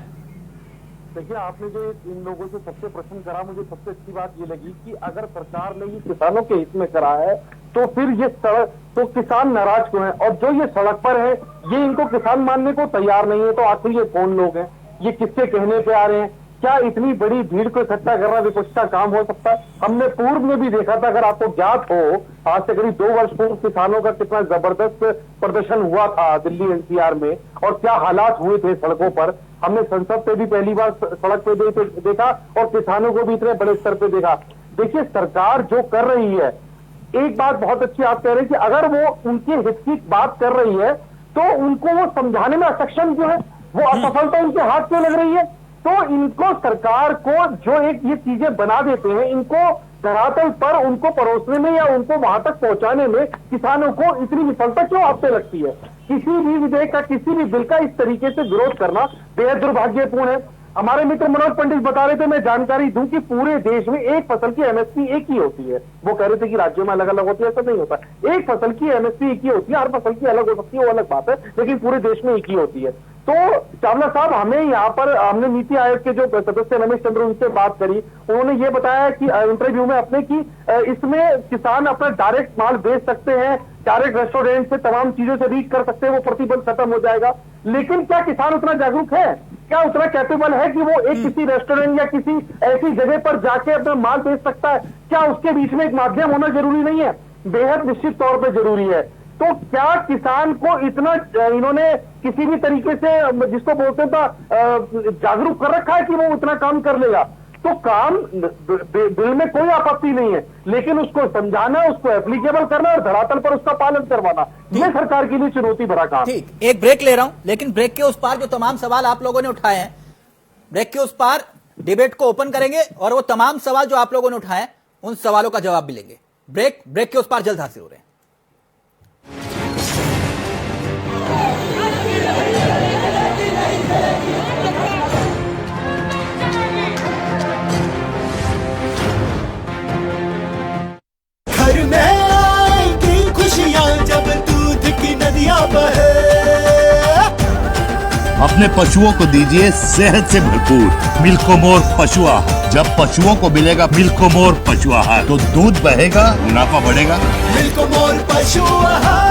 देखिए, आपने जो इन लोगों से सबसे प्रश्न करा, मुझे सबसे अच्छी बात ये लगी कि अगर सरकार ने ये किसानों के हित में करा है तो फिर ये सड़क तो किसान नाराज क्यों है, और जो ये सड़क पर है ये इनको किसान मानने को तैयार नहीं है, तो आखिर ये कौन लोग हैं, ये किसके कहने पे आ रहे हैं? क्या इतनी बड़ी भीड़ को इकट्ठा करना विपक्ष का काम हो सकता है? हमने पूर्व में भी देखा था, अगर आपको ज्ञात हो, आज से करीब 2 वर्ष पूर्व किसानों का कितना जबरदस्त प्रदर्शन हुआ था दिल्ली एनसीआर में, और क्या हालात हुए थे सड़कों पर। हमने संसद पे भी पहली बार सड़क पे देखा और किसानों को भी इतने बड़े स्तर पे देखा। देखिए, सरकार जो कर रही है, एक बात बहुत अच्छी आप कह रहे हैं कि अगर वो उनके हित की बात कर रही है तो उनको वो समझाने में असक्षम क्यों है, वो असफलता उनके हाथ क्यों लग रही है? तो इनको, सरकार को जो एक ये चीजें बना देते हैं, इनको धरातल पर उनको परोसने में या उनको वहां तक पहुंचाने में किसानों को इतनी विफलता क्यों आपसे लगती है? किसी भी विधेयक का, किसी भी बिल का इस तरीके से विरोध करना बेहद दुर्भाग्यपूर्ण है। हमारे मित्र मनोज पंडित बता रहे थे, मैं जानकारी दूं कि पूरे देश में एक फसल की एमएसपी एक ही होती है। वो कह रहे थे कि राज्यों में अलग अलग होती है, ऐसा नहीं होता। एक फसल की एमएसपी एक ही होती है, हर फसल की अलग हो सकती है, वो अलग बात है, लेकिन पूरे देश में एक ही होती है। तो चावला साहब, हमें यहाँ पर, हमने नीति आयोग के जो सदस्य रमेश चंद्र, उनसे बात करी, उन्होंने ये बताया कि इंटरव्यू में अपने की इसमें किसान अपना डायरेक्ट माल बेच सकते हैं, डायरेक्ट रेस्टोरेंट से तमाम चीजों से रीच कर सकते हैं, वो प्रतिबंध खत्म हो जाएगा। लेकिन क्या किसान उतना जागरूक है, क्या उतना कैपेबल है कि वो एक किसी रेस्टोरेंट या किसी ऐसी जगह पर जाके अपना माल बेच सकता है? क्या उसके बीच में एक माध्यम होना जरूरी नहीं है? बेहद निश्चित तौर पर जरूरी है। तो क्या किसान को इतना इन्होंने किसी भी तरीके से, जिसको बोलते हैं, जागरूक कर रखा है कि वो इतना काम कर लेगा? तो काम बिल में कोई आपत्ति नहीं है, लेकिन उसको समझाना, उसको एप्लीकेबल करना और धरातल पर उसका पालन करवाना, यह सरकार के लिए चुनौती भरा काम। ठीक, एक ब्रेक ले रहा हूं, लेकिन ब्रेक के उस पार जो तमाम सवाल आप लोगों ने उठाए हैं, ब्रेक के उस पार डिबेट को ओपन करेंगे और वो तमाम सवाल जो आप लोगों ने उठाए उन सवालों का जवाब भी लेंगे। ब्रेक के उस पार जल्द हासिल हो रहे हैं। घर में आएगी खुशियां जब दूध की नदियां बहे। अपने पशुओं को दीजिए सेहत से भरपूर मिल्कोमोर पशु आहार। जब पशुओं को मिलेगा मिल्कोमोर पशु आहार तो दूध बहेगा, मुनाफा बढ़ेगा। मिल्कोमोर पशु आहार।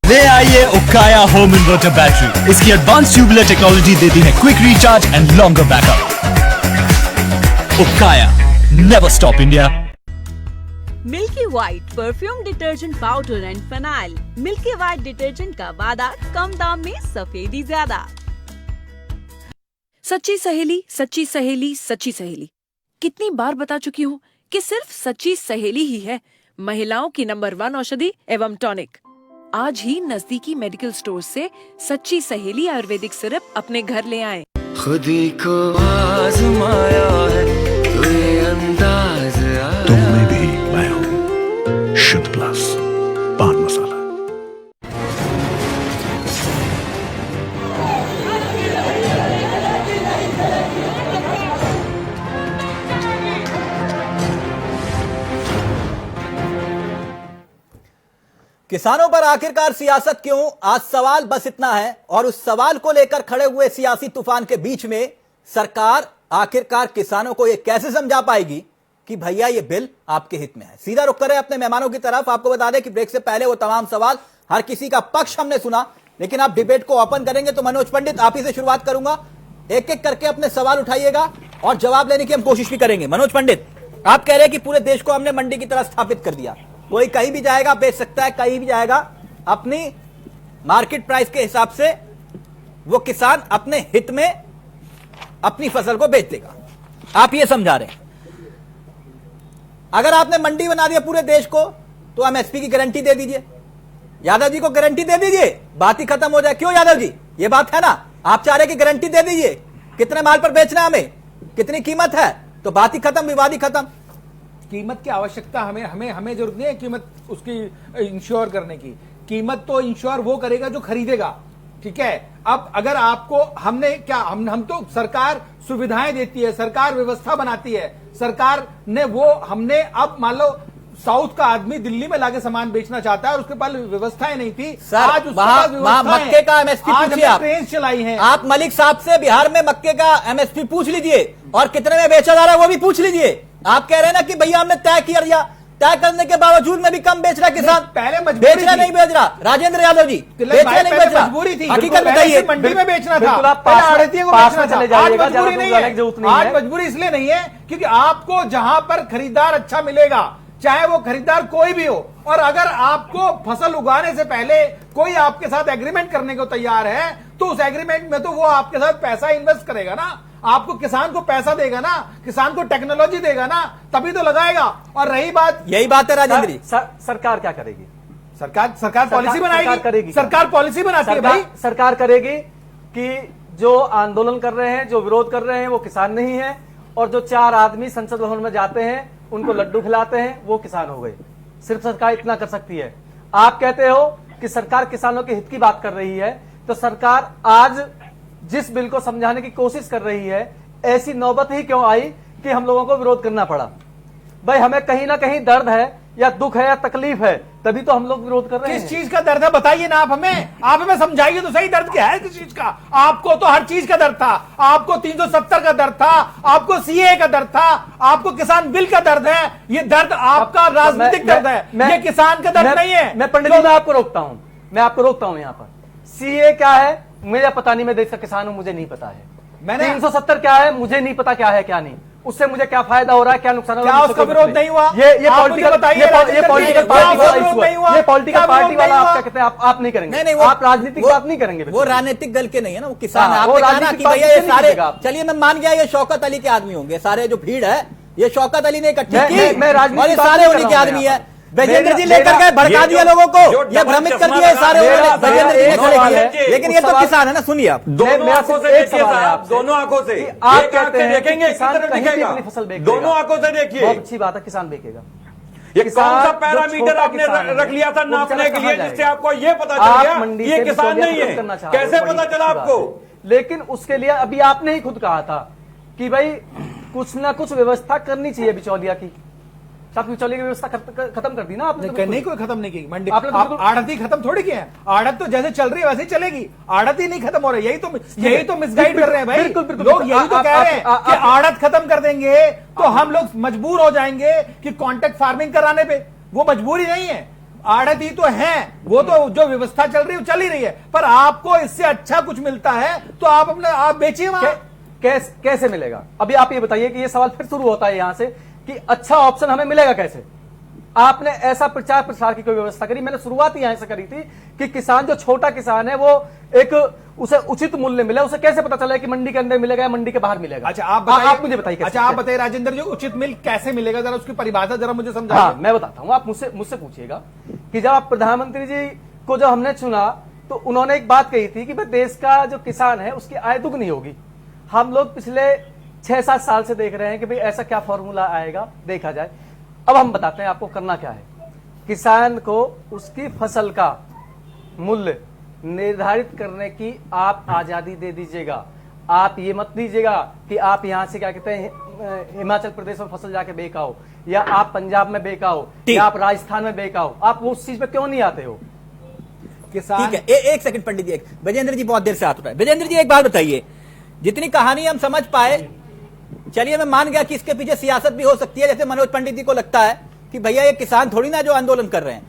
ले आइए उकाया होम इन्वर्टर बैटरी। इसकी एडवांस ट्यूबुलर टेक्नोलॉजी देती है quick recharge and longer backup. Ukaya, never stop India. Milky White perfume detergent powder and phenyl. Milky White detergent का वादा, कम दाम में सफेदी ज्यादा। सच्ची सहेली, सच्ची सहेली, सच्ची सहेली। कितनी बार बता चुकी हूँ कि सिर्फ सच्ची सहेली ही है महिलाओं की नंबर 1 औषधि एवं टॉनिक। आज ही नजदीकी मेडिकल स्टोर से सच्ची सहेली आयुर्वेदिक सिरप अपने घर ले आएं। खुदी को आजमाया है तो ये अंदाज आया। तुम में भी मैं हूँ शुद्ध प्लस पान मसाला। किसानों पर आखिरकार सियासत क्यों? आज सवाल बस इतना है, और उस सवाल को लेकर खड़े हुए सियासी तूफान के बीच में सरकार आखिरकार किसानों को यह कैसे समझा पाएगी कि भैया ये बिल आपके हित में है। सीधा रुख करें अपने मेहमानों की तरफ। आपको बता दें कि ब्रेक से पहले वो तमाम सवाल, हर किसी का पक्ष हमने सुना, लेकिन आप डिबेट को ओपन करेंगे तो मनोज पंडित आप ही से शुरुआत करूंगा। एक एक करके अपने सवाल उठाइएगा और जवाब लेने की हम कोशिश भी करेंगे। मनोज पंडित, आप कह रहे हैं कि पूरे देश को हमने मंडी की तरह स्थापित कर दिया, कोई कहीं भी जाएगा बेच सकता है, कहीं भी जाएगा अपनी मार्केट प्राइस के हिसाब से वो किसान अपने हित में अपनी फसल को बेच देगा। आप ये समझा रहे हैं। अगर आपने मंडी बना दिया पूरे देश को तो एमएसपी की गारंटी दे दीजिए, यादव जी को गारंटी दे दीजिए, बात ही खत्म हो जाए। क्यों यादव जी, ये बात है ना, आप चाह रहे कि गारंटी दे दीजिए, कितने माल पर बेचना है हमें, कितनी कीमत है, तो बात ही खत्म, विवाद ही खत्म। कीमत की आवश्यकता हमें जरूरत नहीं है कीमत उसकी इंश्योर करने की। कीमत तो इंश्योर वो करेगा जो खरीदेगा, ठीक है। अब अगर आपको हमने क्या हम तो सरकार सुविधाएं देती है, सरकार व्यवस्था बनाती है, सरकार ने वो हमने अब मान लो साउथ का आदमी दिल्ली में लाके सामान बेचना चाहता है और उसके पास व्यवस्थाएं नहीं थी। सर, आज वहां मक्के का एमएसपी पूछिए, आप ट्रेन चलाई है। आप मलिक साहब से बिहार में मक्के का एमएसपी पूछ लीजिए और कितने में बेचा जा रहा है वो भी पूछ लीजिए। आप कह रहे हैं ना कि भैया हमने तय किया, तय करने के बावजूद में भी कम बेच रहा किसान, पहले बेच रहा नहीं बेच रहा। राजेंद्र यादव जी, बेच रहा नहीं बेच रहा, मजबूरी थी, हकीकत बताइए। मंडी में बेचना था, आड़तियों को बेचना था। आज मजबूरी नहीं है, आज मजबूरी इसलिए नहीं है क्योंकि आपको जहां पर खरीदार अच्छा मिलेगा, चाहे वो खरीदार कोई भी हो, और अगर आपको फसल उगाने से पहले कोई आपके साथ एग्रीमेंट करने को तैयार है तो उस एग्रीमेंट में तो वो आपके साथ पैसा इन्वेस्ट करेगा ना, आपको किसान को पैसा देगा ना, किसान को टेक्नोलॉजी देगा ना, तभी तो लगाएगा। और रही बात, यही बात है राजेंद्र जी, सरकार क्या करेगी? सरकार पॉलिसी बनाएगी, सरकार पॉलिसी बनाती है भाई। सरकार करेगी कि जो आंदोलन कर रहे हैं, जो विरोध कर रहे हैं वो किसान नहीं है, और जो 4 आदमी संसद भवन में जाते हैं उनको लड्डू खिलाते हैं वो किसान हो गए। सिर्फ सरकार इतना कर सकती है। आप कहते हो कि सरकार किसानों के हित की बात कर रही है, तो सरकार आज जिस बिल को समझाने की कोशिश कर रही है, ऐसी नौबत ही क्यों आई कि हम लोगों को विरोध करना पड़ा? भाई हमें कहीं ना कहीं दर्द है या दुख है या तकलीफ है, तभी तो हम लोग विरोध कर रहे हैं। किस चीज का दर्द है बताइए ना, आप हमें समझाइए तो सही, दर्द क्या है किस चीज का? आपको तो हर चीज का दर्द था, आपको 370 का दर्द था, आपको सीए का दर्द था, आपको किसान बिल का दर्द है। ये दर्द आपका राजनीतिक दर्द है, ये किसान का दर्द नहीं है। मैं पंडित जी, मैं आपको रोकता हूं, यहाँ पर सीए क्या है मुझे पता नहीं, मैं देश का किसान हूं, मुझे नहीं पता है। मैंने 370 क्या है मुझे नहीं पता, क्या है क्या नहीं, उससे मुझे क्या फायदा हो रहा है, क्या नुकसान हो रहा है, उसका विरोध नहीं हुआ। ये पॉलिटिकल पार्टी वाला आप क्या कहते हैं, आप नहीं करेंगे, नहीं, आप राजनीतिक बात नहीं करेंगे। वो राजनीतिक दल के नहीं है ना, वो किसान है। आपने कहा ना कि भैया ये सारे, चलिए मैं मान गया ये शौकत अली के आदमी होंगे, सारे जो भीड़ है ये शौकत अली ने इकट्ठी की और ये सारे उन्हीं के आदमी है। विजेंद्र जी लेकर गए, भड़का दिया लोगों को, ये भ्रमित कर दिया सारे विजेंद्र जी ने खड़े किए, लेकिन ये तो किसान है ना। सुनिए आप, दोनों आंखों से देखिए साहब, दोनों आंखों से आप कहते हैं देखेंगे, किसान कहीं भी अपनी फसल बेचेगा, दोनों आंखों से देखिए, बहुत अच्छी बात है, किसान बेचेगा। ये कौन सा पैरामीटर आपने रख लिया था नापने के लिए जिससे आपको ये पता चल गया ये किसान नहीं है? कैसे पता चला आपको? लेकिन उसके लिए अभी आपने ही खुद कहा था कि भाई कुछ ना कुछ व्यवस्था करनी चाहिए बिचौलिया की। बिचौलिया की व्यवस्था खत्म कर दी ना आपने? नहीं, कोई खत्म नहीं की मंडी। आड़त ही खत्म थोड़ी किया है, आड़त तो जैसे चल रही है वैसे ही चलेगी, आड़त ही नहीं खत्म हो रही। यही तो मिसगाइड कर रहे हैं भाई लोग, यही तो कह रहे हैं कि आड़त खत्म कर देंगे तो हम लोग मजबूर हो जाएंगे कि कॉन्ट्रैक्ट फार्मिंग कराने पे। वो मजबूरी नहीं है, आड़त ही तो है, वो तो जो व्यवस्था चल रही है वो चल ही रही है, पर आपको इससे अच्छा कुछ मिलता है तो आप बेचिए वहां। कैसे मिलेगा? अभी आप ये बताइए कि ये सवाल फिर शुरू होता है यहां से कि अच्छा ऑप्शन हमें मिलेगा कैसे? आपने ऐसा प्रचार प्रसार की कोई व्यवस्था करी? मैंने शुरुआत ही यहां से करी थी कि किसान, जो छोटा किसान है, वो एक उसे उचित मूल्य मिले, उसे कैसे पता चला कि मंडी के अंदर मिलेगा या मंडी के बाहर मिलेगा? अच्छा आप मुझे बताइए। अच्छा आप बताइए राजेंद्र जी, उचित मिल कैसे मिलेगा, जरा उसकी परिभाषा जरा मुझे समझाइए। हाँ, मैं बताता हूं, आप मुझसे पूछिएगा कि जब आप प्रधानमंत्री जी को जब हमने चुना तो उन्होंने एक बात कही थी कि भाई देश का जो किसान है उसकी आय दुगनी होगी। हम लोग पिछले 6-7 साल से देख रहे हैं कि भाई ऐसा क्या फॉर्मूला आएगा, देखा जाए। अब हम बताते हैं आपको करना क्या है। किसान को उसकी फसल का मूल्य निर्धारित करने की आप आजादी दे दीजिएगा। आप ये मत दीजिएगा कि आप यहां से क्या कहते हैं हिमाचल प्रदेश में फसल जाके बेकाओ, या आप पंजाब में बेकाओ, या आप राजस्थान में बेकाओ। आप उस चीज पे क्यों नहीं आते हो? किसान ठीक है। एक सेकंड पंडित जी, विजेंद्र जी बहुत देर से हाथ उठाए। विजेंद्र जी एक बात बताइए, जितनी कहानी हम समझ पाए, चलिए मैं मान गया कि इसके पीछे सियासत भी हो सकती है, जैसे मनोज पंडित जी को लगता है कि भैया ये किसान थोड़ी ना जो आंदोलन कर रहे हैं,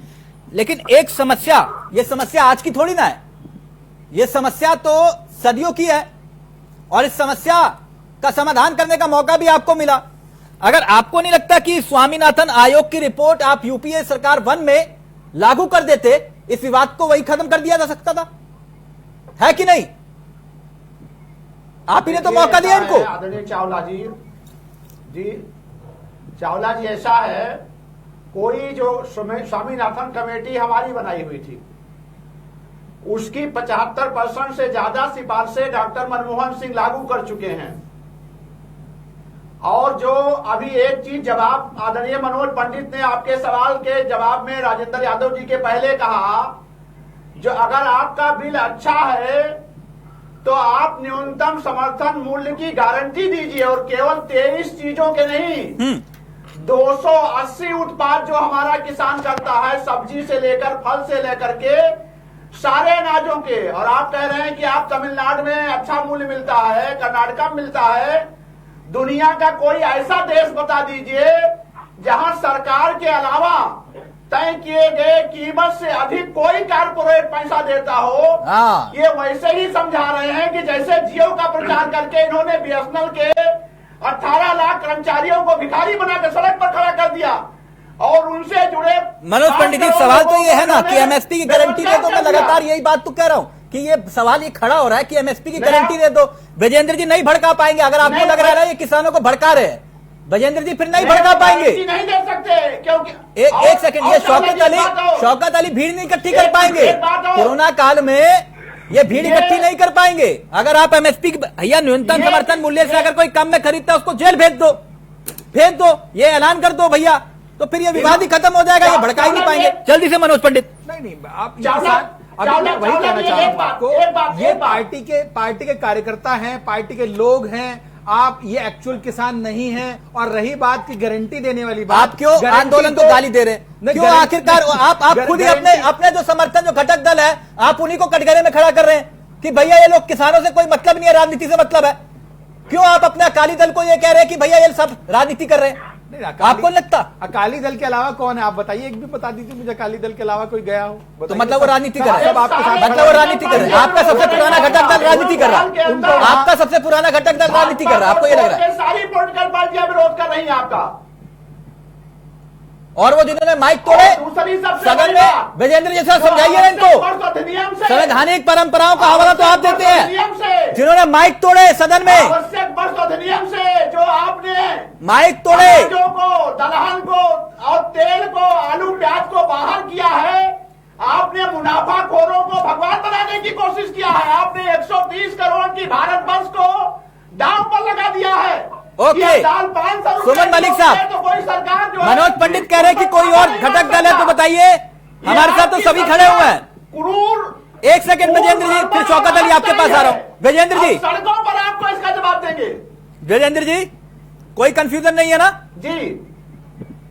लेकिन एक समस्या, ये समस्या आज की थोड़ी ना है, ये समस्या तो सदियों की है और इस समस्या का समाधान करने का मौका भी आपको मिला। अगर आपको नहीं लगता कि स्वामीनाथन आयोग की रिपोर्ट आप यूपीए सरकार 1 में लागू कर देते, इस विवाद को वही खत्म कर दिया जा सकता था, है कि नहीं? आप ही ने तो मौका दिया इनको। आदरणीय चावला जी चावला जी, ऐसा है, कोई जो स्वामीनाथन कमेटी हमारी बनाई हुई थी, उसकी 75% से ज्यादा सिफारिशें डॉक्टर मनमोहन सिंह लागू कर चुके हैं। और जो अभी एक चीज जवाब आदरणीय मनोज पंडित ने आपके सवाल के जवाब में राजेंद्र यादव जी के पहले कहा, जो अगर आपका बिल अच्छा है तो आप न्यूनतम समर्थन मूल्य की गारंटी दीजिए, और केवल 23 चीजों के नहीं, 280 उत्पाद जो हमारा किसान करता है, सब्जी से लेकर फल से लेकर के सारे अनाजों के। और आप कह रहे हैं कि आप तमिलनाडु में अच्छा मूल्य मिलता है, कर्नाटका में मिलता है। दुनिया का कोई ऐसा देश बता दीजिए जहां सरकार के अलावा तय किए गए कीमत से अधिक कोई कारपोरेट पैसा देता हो। ये वैसे ही समझा रहे हैं कि जैसे जियो का प्रचार करके इन्होंने बीएसएनएल के 18 लाख कर्मचारियों को भिखारी बनाकर सड़क पर खड़ा कर दिया और उनसे जुड़े। मनोज पंडित जी, सवाल तो ये है ना कि एमएसपी की गारंटी दे दो। मैं लगातार यही बात तो कह रहा हूं कि ये सवाल ये खड़ा हो रहा है कि एमएसपी की गारंटी दे दो। विजेंद्र जी नहीं भड़का पाएंगे, अगर आपको लग रहा है ये किसानों को भड़का रहे हैं, विजेंद्र जी फिर नहीं भड़का पाएंगे। नहीं दे सकते क्योंकि एक सेकंड, ये शौकत अली भीड़ नहीं इकट्ठी कर पाएंगे। कोरोना काल में ये भीड़ इकट्ठी नहीं कर पाएंगे। अगर आप एमएसपी भैया न्यूनतम समर्थन मूल्य से अगर कोई कम में खरीदता है उसको जेल भेज दो, ये ऐलान कर दो भैया, तो फिर ये विवाद ही खत्म हो जाएगा, ये भड़का ही नहीं पाएंगे। जल्दी से मनोज पंडित। नहीं, आप अभी मैं वही कहना चाह रहा हूं आपको, ये पार्टी के कार्यकर्ता हैं, पार्टी के लोग हैं, आप ये एक्चुअल किसान नहीं हैं। और रही बात की गारंटी देने वाली बात, आप क्यों आंदोलन को गाली दे रहे हैं? क्यों आखिरकार आप खुद ही अपने जो समर्थन, जो घटक दल है, आप उन्हीं को कटघरे में खड़ा कर रहे हैं कि भैया ये लोग किसानों से कोई मतलब नहीं है, राजनीति से मतलब है। क्यों आप अपने अकाली दल को ये कह रहे हैं कि भैया ये सब राजनीति कर रहे हैं? आपको लगता अकाली दल के अलावा कौन है? आप बताइए, एक भी बता दीजिए मुझे अकाली दल के अलावा कोई गया हो तो मतलब वो राजनीति कर रहा है। मतलब वो राजनीति कर रहा है। आपका सबसे पुराना घटक दल राजनीति कर रहा है। आपका सबसे पुराना घटक दल राजनीति कर रहा है, आपको ये लग रहा है? सारी पॉलिटिकल पार्टियां विरोध कर रही हैं आपका। और वो जिन्होंने माइक तोड़े सदन में, विजेंद्र जैसा समझाइए ना इनको। संवैधानिक परंपराओं का हवाला तो आप देते हैं। जिन्होंने माइक तोड़े सदन में, आवश्यक वर्ष अधिनियम से जो आपने माइक तोड़े, को दलहन को और तेल को, आलू प्याज को बाहर किया है, आपने मुनाफाखोरों को भगवान बनाने की कोशिश किया है। आपने 130 करोड़ की भारत वर्ष को दांव पर लगा दिया है। ओके, सुमन मलिक साहब, तो कोई सरकार जो मनोज पंडित कह रहे हैं कि कोई और घटक दल है तो बताइए। हमारे साथ तो सभी खड़े हुए हैं। एक सेकंड विजेंद्र जी, फिर शौकत अली आपके पास आ रहा हूं। विजेंद्र जी, सड़कों पर आपको इसका जवाब देंगे। विजेंद्र जी, कोई कंफ्यूजन नहीं है ना जी?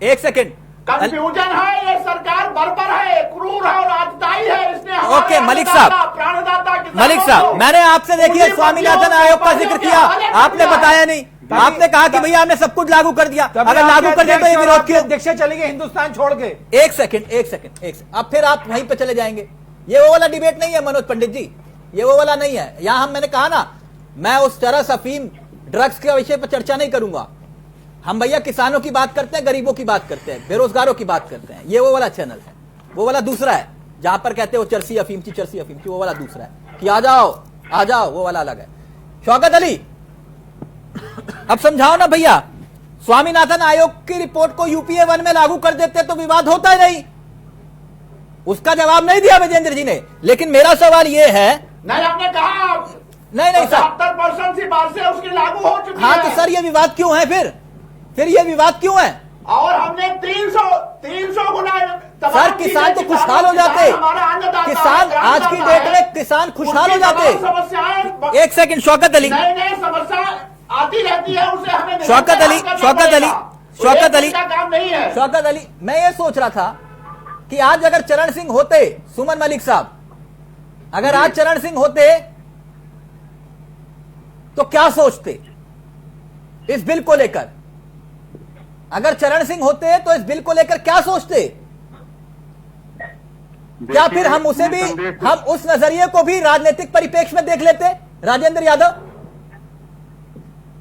एक सेकंड, कंफ्यूजन है, ये सरकार बर्बर है, क्रूर है और आतताई है। इसने ओके मलिक साहब, मैंने आपसे देखिए स्वामीनाथन आयोग का जिक्र किया, आपने बताया नहीं। आपने कहा कि भैया हमने सब कुछ लागू कर दिया। अगर लागू कर दिया तो ये विरोध क्यों? अध्यक्ष चले गए हिंदुस्तान छोड़ के। एक सेकंड, अब फिर आप वहीं पे चले जाएंगे। ये वो वाला डिबेट नहीं है मनोज पंडित जी, ये वो वाला नहीं है। यहां मैंने कहा ना, मैं उस चरस अफीम ड्रग्स के विषय पर चर्चा नहीं करूंगा। हम भैया किसानों की बात करते हैं, गरीबों की बात करते हैं, बेरोजगारों की बात करते हैं। ये वो वाला चैनल है, वो वाला दूसरा है जहां पर कहते हो चरसी अफीमची, वो वाला दूसरा है कि आ जाओ, वो वाला अलग है। शौकत अली, अब समझाओ ना भैया, स्वामीनाथन आयोग की रिपोर्ट को यूपीए 1 में लागू कर देते तो विवाद होता ही नहीं। उसका जवाब नहीं दिया विजेंद्र जी ने। लेकिन मेरा सवाल यह है, नहीं आपने कहा नहीं सर, 70% सी बात से उसकी लागू हो चुकी हाँ है। तो सर ये विवाद क्यों है फिर ये विवाद क्यों है? और हमने 300 गुना सर किसान तो खुशहाल हो जाते, किसान आज की डेट में किसान खुशहाल हो जाते। समस्याएं एक सेकंड शौकत अली, नई समस्या आती रहती है, उसे हमें शौकत अली काम नहीं है। शौकत अली, मैं ये सोच रहा था कि आज अगर चरण सिंह होते, सुमन मलिक साहब, अगर आज चरण सिंह होते तो क्या सोचते इस बिल को लेकर? अगर चरण सिंह होते तो इस बिल को लेकर क्या सोचते? क्या फिर हम उसे भी, हम उस नजरिए को भी राजनीतिक परिप्रेक्ष्य में देख लेते? राजेंद्र यादव,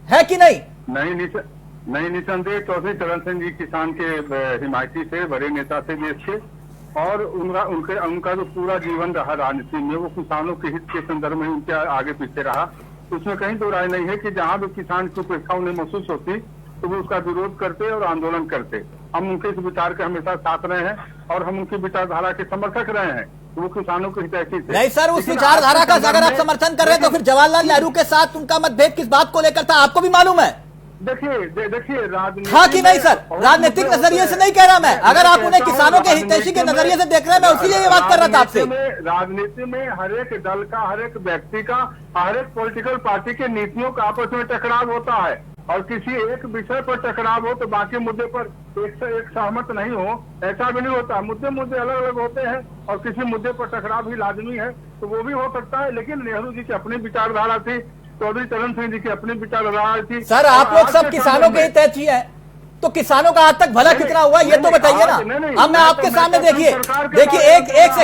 है कि नहीं? नहीं निसंदेह चौधरी चरण सिंह जी किसान के हिमायती थे, बड़े नेता थे देश के, और उनका जो पूरा जीवन रहा राजनीति में, वो किसानों के हित के संदर्भ में उनके आगे पीछे रहा। उसमें कहीं दो राय नहीं है कि जहां भी किसान की उपेक्षा उन्हें महसूस होती तो वो उसका विरोध करते और आंदोलन करते। हम उनके इस विचार के हमेशा साथ रहे हैं और हम उनकी विचारधारा के समर्थक रहे हैं। वो किसानों के हितैषी थे। नहीं सर, उस विचारधारा का अगर आप समर्थन कर रहे हैं तो फिर जवाहरलाल नेहरू के साथ उनका मतभेद किस बात को लेकर था, आपको भी मालूम है? देखिए राजनीति हाँ कि नहीं सर? राजनीतिक नजरिए से नहीं कह रहा मैं, अगर आप उन्हें किसानों के हितैषी के नजरिए से देख रहे हैं, मैं उसी लिए ये बात कर रहा था आपसे। राजनीति में हर एक दल का, हर एक व्यक्ति का, हर एक पॉलिटिकल पार्टी के नीतियों का आपस में टकराव होता है, और किसी एक विषय पर टकराव हो तो बाकी मुद्दे पर एक से एक सहमत नहीं हो, ऐसा भी नहीं होता। मुद्दे अलग अलग होते हैं और किसी मुद्दे पर टकराव भी लाजमी है, तो वो भी हो सकता है। लेकिन नेहरू जी की अपनी विचारधारा थी, चौधरी चरण सिंह जी की अपनी विचारधारा थी। सर आप लोग सब किसानों के हितैषी हैं, तो किसानों का आज तक भला कितना हुआ ये तो बताइए ना। अब मैं आपके सामने देखिए एक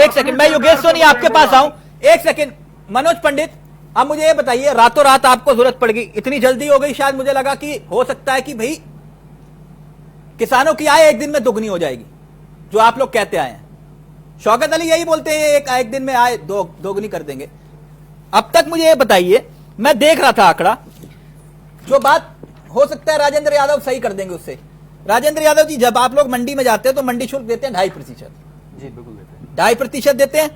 सेकंड, मैं योगेश सोनी आपके पास आऊं, एक सेकंड। मनोज पंडित, अब मुझे ये बताइए, रातों रात आपको जरूरत पड़ गई, इतनी जल्दी हो गई, शायद मुझे लगा कि हो सकता है कि भाई किसानों की आय एक दिन में दुगनी हो जाएगी, जो आप लोग कहते आए हैं। शौकत अली यही बोलते हैं एक दिन में आय दोगुनी कर देंगे। अब तक मुझे ये बताइए, मैं देख रहा था आंकड़ा, जो बात हो सकता है राजेंद्र यादव सही कर देंगे उससे। राजेंद्र यादव जी, जब आप लोग मंडी में जाते हैं तो मंडी शुल्क देते हैं 2.5%। जी बिल्कुल देते हैं। 2.5% देते हैं,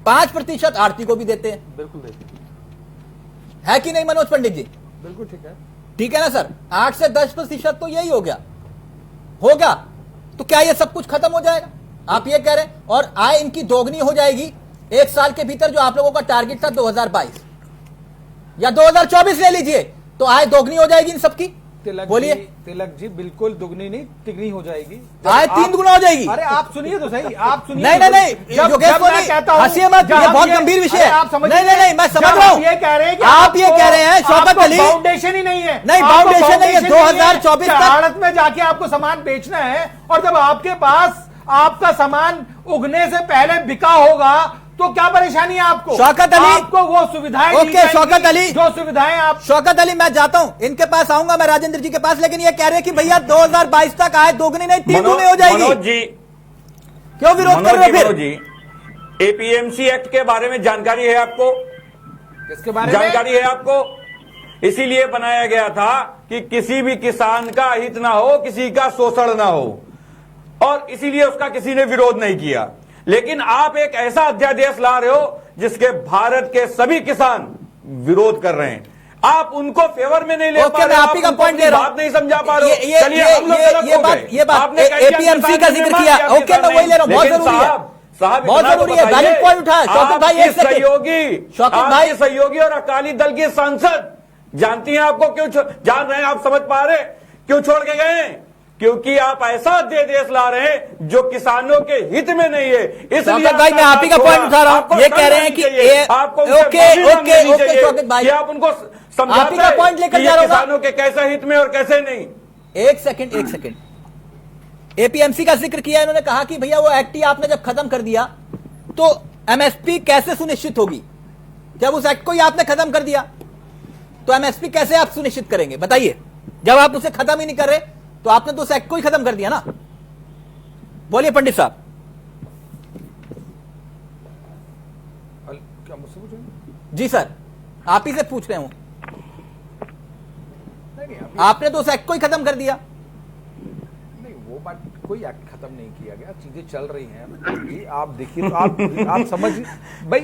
5% आड़ती को भी देते हैं, बिल्कुल देते हैं। है कि नहीं मनोज पंडित जी? बिल्कुल ठीक है। ठीक है ना सर? 8 से 10% तो यही हो गया तो क्या ये सब कुछ खत्म हो जाएगा? आप ये कह रहे हैं, और आय इनकी दोगुनी हो जाएगी एक साल के भीतर। जो आप लोगों का टारगेट था 2022 या 2024 ले लीजिए, तो आय दोगुनी हो जाएगी इन सबकी। बोलिए तिलक जी, बिल्कुल दुगनी नहीं तिगनी हो जाएगी, आय 3 गुना हो जाएगी। अरे आप सुनिए तो सही, आप सुनिए। नहीं, हंसिए मत, ये बहुत गंभीर विषय है। नहीं, मैं समझ रहा हूँ। ये कह रहे हैं कि आप ये कह रहे हैं शौकत अली, फाउंडेशन ही नहीं है। नहीं, फाउंडेशन नहीं है। 2024 तक भारत में जाके आपको सामान बेचना है, और जब आपके पास आपका सामान उगने से पहले बिका होगा तो क्या परेशानी है आपको? शौकत अली, आपको वो सुविधाएं ओके शौकत अली, जो सुविधाएं आप। शौकत अली, मैं जाता हूं, इनके पास आऊंगा मैं, राजेंद्र जी के पास, लेकिन ये कह रहे हैं कि भैया 2022 तक आय दोगुनी नहीं 3 गुनी हो जाएगी। मनोज जी, क्यों विरोध कर रहे हो फिर? जी, एपीएमसी एक्ट के बारे में जानकारी है आपको? किसके बारे में जानकारी है आपको? इसीलिए बनाया गया था कि किसी भी किसान का हित ना हो, किसी का शोषण ना हो, और इसीलिए उसका किसी ने विरोध नहीं किया। लेकिन आप एक ऐसा अध्यादेश ला रहे हो जिसके भारत के सभी किसान विरोध कर रहे हैं। आप उनको फेवर में नहीं ले पा रहे, आप ही का पॉइंट ले रहा हूं, बात नहीं समझा पा रहे हो। चलिए हम लोग ये बात एपीएमसी का जिक्र किया, ओके मैं वही ले रहा हूं, बहुत जरूरी है, बहुत जरूरी है, वैलिड पॉइंट उठाया शौकत भाई। एक सहयोगी, शौकत भाई सहयोगी और अकाली दल के सांसद जानती हैं आपको क्यों जान रहे हैं? आप समझ पा रहे क्यों छोड़ के गए हैं? क्योंकि आप ऐसा अध्यादेश ला रहे हैं जो किसानों के हित में नहीं है। इसलिए भाई मैं आप ही का पॉइंट उठा रहा हूं, ये कह रहे हैं कि आपको ओके शौकत भाई, आप उनको समझाते हैं पॉइंट लेकर जा रहा हूं किसानों के कैसे हित में और कैसे नहीं। एक सेकंड, एपीएमसी का जिक्र किया इन्होंने, कहा कि भैया वो एक्ट ही आपने जब खत्म कर दिया तो एमएसपी कैसे सुनिश्चित होगी? जब उस एक्ट को ही आपने खत्म कर दिया तो एमएसपी कैसे आप सुनिश्चित करेंगे? बताइए। जब आप उसे खत्म ही नहीं कर रहे तो आपने तो उस एक्ट को ही खत्म कर दिया ना। बोलिए पंडित साहब। क्या मुझसे पूछेंगे? जी सर, आप ही से पूछ रहे हूं। आपने तो उस एक्ट को ही खत्म कर दिया। नहीं, वो बात, कोई एक्ट खत्म नहीं किया गया, चीजें चल रही हैं। अभी आप देखिए तो आप समझ भाई,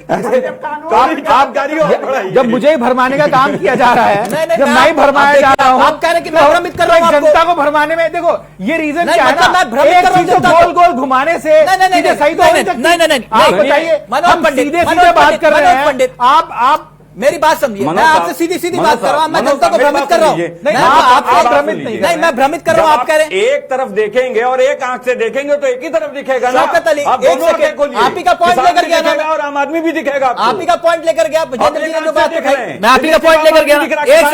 जब मुझे ही भरमाने का काम किया जा रहा है, जब मैं ही भरमाया जा रहा हूँ, आप कह रहे हैं कि मैं भ्रमित कर रहा हूं जनता को भरमाने में। देखो ये रीजन क्या है ना, मैं भ्रमित कर रहा हूं गोल गोल घुमाने से चीजें सही तो नहीं सकती। आप बताइए, हम सीधे सीधे बात कर रहे हैं। आप मेरी बात समझिए, मैं आपसे सीधी सीधी बात कर रहा हूं, मैं जनता को भ्रमित कर रहा हूं। आप भ्रमित नहीं, नहीं मैं भ्रमित कर रहा हूं, आप कह रहे हैं एक तरफ देखेंगे और एक आंख से देखेंगे तो एक ही तरफ दिखेगा ना। शौकत अली, आप एक सेकंड, आप ही का पॉइंट लेकर गया ना, और आम आदमी भी दिखेगा, आप ही का पॉइंट लेकर गया। विजेंद्र जी ने जो बात दिखाई, मैं आप ही का पॉइंट लेकर गया। एक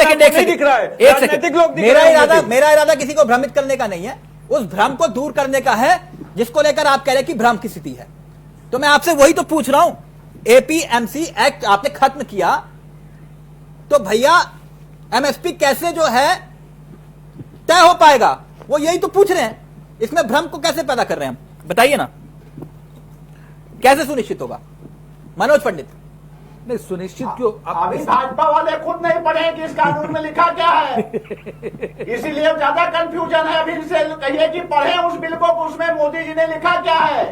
सेकंड, मेरा इरादा किसी को भ्रमित करने का नहीं है, उस भ्रम को दूर करने का है जिसको लेकर आप कह रहे हैं कि भ्रम की स्थिति है। तो मैं आपसे वही तो पूछ रहा हूं, एपीएमसी एक्ट आपने खत्म किया तो भैया एमएसपी कैसे जो है तय हो पाएगा, वो यही तो पूछ रहे हैं। इसमें भ्रम को कैसे पैदा कर रहे हैं हम, बताइए ना, कैसे सुनिश्चित होगा? मनोज पंडित। नहीं, सुनिश्चित क्यों? अभी भाजपा वाले खुद नहीं पढ़े कि इस कानून में लिखा क्या है, इसीलिए ज्यादा कंफ्यूजन है। अभी इनसे कहिए कि पढ़े उस बिल को, उसमें मोदी जी ने लिखा क्या है,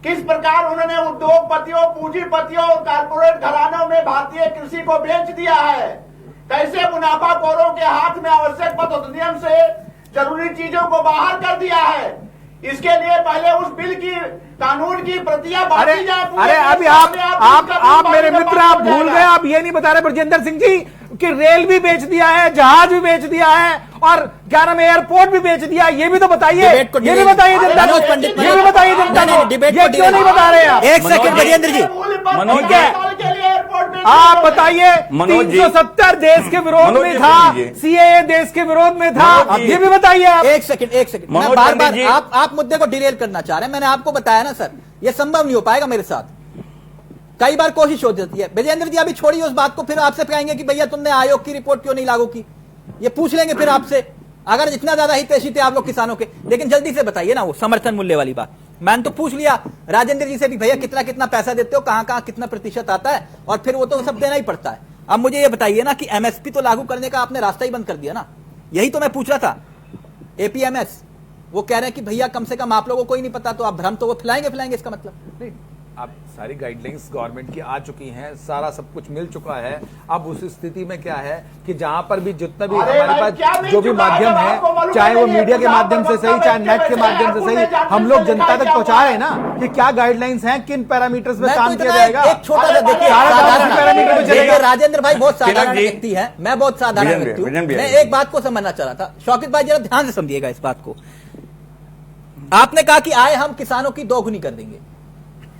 किस प्रकार उन्होंने उद्योगपतियों, पूंजीपतियों और कारपोरेट घरानों में भारतीय कृषि को बेच दिया है, कैसे मुनाफाखोरों के हाथ में आवश्यक पद अधिनियम से जरूरी चीजों को बाहर कर दिया है। इसके लिए पहले उस बिल की, कानून की प्रतियां बांटी जाए। अरे अभी आप मेरे मित्र, आप भूल गए, आप ये नहीं बता रहे ब्रजेंद्र सिंह जी कि रेल भी बेच दिया है, जहाज भी बेच दिया है और क्या नाम है, एयरपोर्ट भी बेच दिया। ये भी तो बताइए, ये भी बताइए जनता को, ये भी बताइए जनता को, ये क्यों नहीं बता रहे आप? एक सेकंड ब्रजेंद्र जी, ठीक है, आप बताइए। 370 देश के विरोध में था, सीएए देश के विरोध में था, ये भी बताइए आप। एक सेकंड, मैं बार बार आप मुद्दे को डिरेल करना चाह रहे हैं। मैंने आपको बताया ना सर, ये संभव नहीं हो पाएगा मेरे साथ, कई बार कोशिश हो जाती है। विजेंद्र जी अभी छोड़िए उस बात को, फिर आपसे कहेंगे कि भैया तुमने आयोग की रिपोर्ट क्यों नहीं लागू की, ये पूछ लेंगे फिर आपसे, अगर इतना ज्यादा हितैषी थे आप लोग किसानों के। लेकिन जल्दी से बताइए ना वो समर्थन मूल्य वाली बात। मैंने तो पूछ लिया राजेंद्र जी से भी, भैया कितना कितना पैसा देते हो, कहां कहां कितना प्रतिशत आता है, और फिर वो तो सब देना ही पड़ता है। अब मुझे ये बताइए ना कि एमएसपी तो लागू करने का आपने रास्ता ही बंद कर दिया ना, यही तो मैं पूछ रहा था। एपीएमएस वो कह रहे हैं कि भैया कम से कम आप लोगों को ही नहीं पता, तो आप भ्रम तो वो फैलाएंगे, इसका मतलब नहीं। अब सारी गाइडलाइंस गवर्नमेंट की आ चुकी हैं, सारा सब कुछ मिल चुका है। अब उस स्थिति में क्या है कि जहां पर भी जितना भी हमारे पास जो भी माध्यम है, चाहे वो मीडिया के माध्यम से सही, चाहे नेट के माध्यम से सही, हम लोग जनता तक पहुंचा रहे हैं ना कि क्या गाइडलाइंस हैं, किन पैरामीटर्स में काम किया जाएगा। एक छोटा सा देखिए, राजेंद्र भाई बहुत साधारण व्यक्ति है, मैं बहुत साधारण व्यक्ति हूं। मैं एक बात को समझना चाह रहा था, शौकत भाई जरा ध्यान से समझिएगा इस बात को। आपने कहा कि आय हम किसानों की दोगुनी कर देंगे,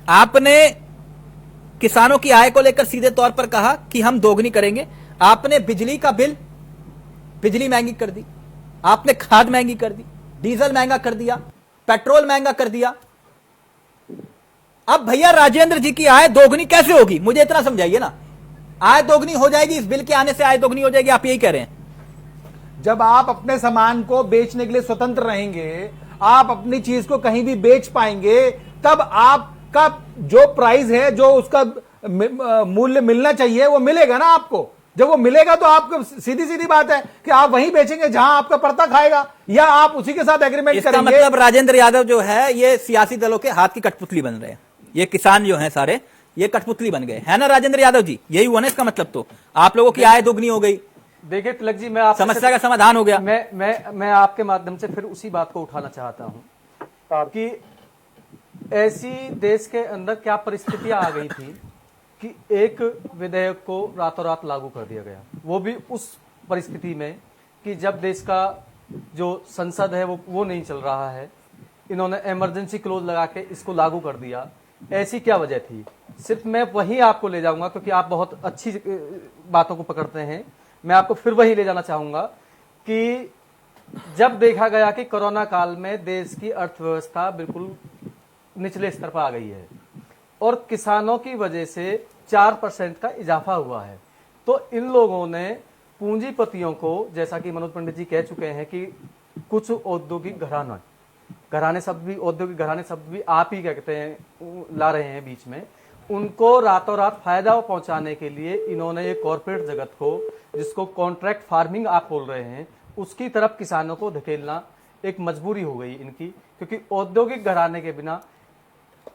आपने किसानों की आय को लेकर सीधे तौर पर कहा कि हम दोगुनी करेंगे। आपने बिजली का बिल, बिजली महंगी कर दी, आपने खाद महंगी कर दी, डीजल महंगा कर दिया, पेट्रोल महंगा कर दिया। अब भैया राजेंद्र जी की आय दोगुनी कैसे होगी, मुझे इतना समझाइए ना। आय दोगुनी हो जाएगी, इस बिल के आने से आय दोगुनी हो जाएगी, आप यही कह रहे हैं? जब आप अपने सामान को बेचने के लिए स्वतंत्र रहेंगे, आप अपनी चीज को कहीं भी बेच पाएंगे, तब आपका जो प्राइस है, जो उसका मूल्य मिलना चाहिए वो मिलेगा ना आपको। जब वो मिलेगा तो आपको सीधी सीधी बात है कि आप वहीं बेचेंगे जहां आपका पड़ता खाएगा, या आप उसी के साथ एग्रीमेंट करेंगे। मतलब राजेंद्र यादव जो है ये सियासी दलों के हाथ की कठपुतली बन रहे हैं, ये किसान जो है सारे ये कठपुतली बन गए, है ना राजेंद्र यादव जी? यही हुआ ना इसका मतलब? तो आप लोगों की आय दोगुनी हो गई। देखिए तिलक जी, मैं आपसे समस्या का समाधान हो गया। मैं आपके माध्यम से फिर उसी बात को उठाना चाहता हूं कि ऐसी देश के अंदर क्या परिस्थितियां आ गई थी कि एक विधेयक को रातों रात लागू कर दिया गया, वो भी उस परिस्थिति में कि जब देश का जो संसद है वो नहीं चल रहा है, इन्होंने इमरजेंसी क्लोज लगा के इसको लागू कर दिया। ऐसी क्या वजह थी? सिर्फ मैं वहीं आपको ले जाऊंगा क्योंकि आप बहुत अच्छी बातों को पकड़ते हैं। मैं आपको फिर वहीं ले जाना चाहूंगा कि जब देखा गया कि कोरोना काल में देश की अर्थव्यवस्था बिल्कुल निचले स्तर पर आ गई है और किसानों की वजह से 4% का इजाफा हुआ है, तो इन लोगों ने पूंजीपतियों को, जैसा कि मनोज पंडित जी कह चुके हैं कि कुछ औद्योगिक घराने शब्द भी, औद्योगिक घराने शब्द भी आप ही कहते हैं, ला रहे हैं बीच में, उनको रातों रात फायदा पहुंचाने के लिए इन्होंने एक कॉर्पोरेट जगत को, जिसको कॉन्ट्रैक्ट फार्मिंग आप बोल रहे हैं, उसकी तरफ किसानों को धकेलना एक मजबूरी हो गई इनकी, क्योंकि औद्योगिक घराने के बिना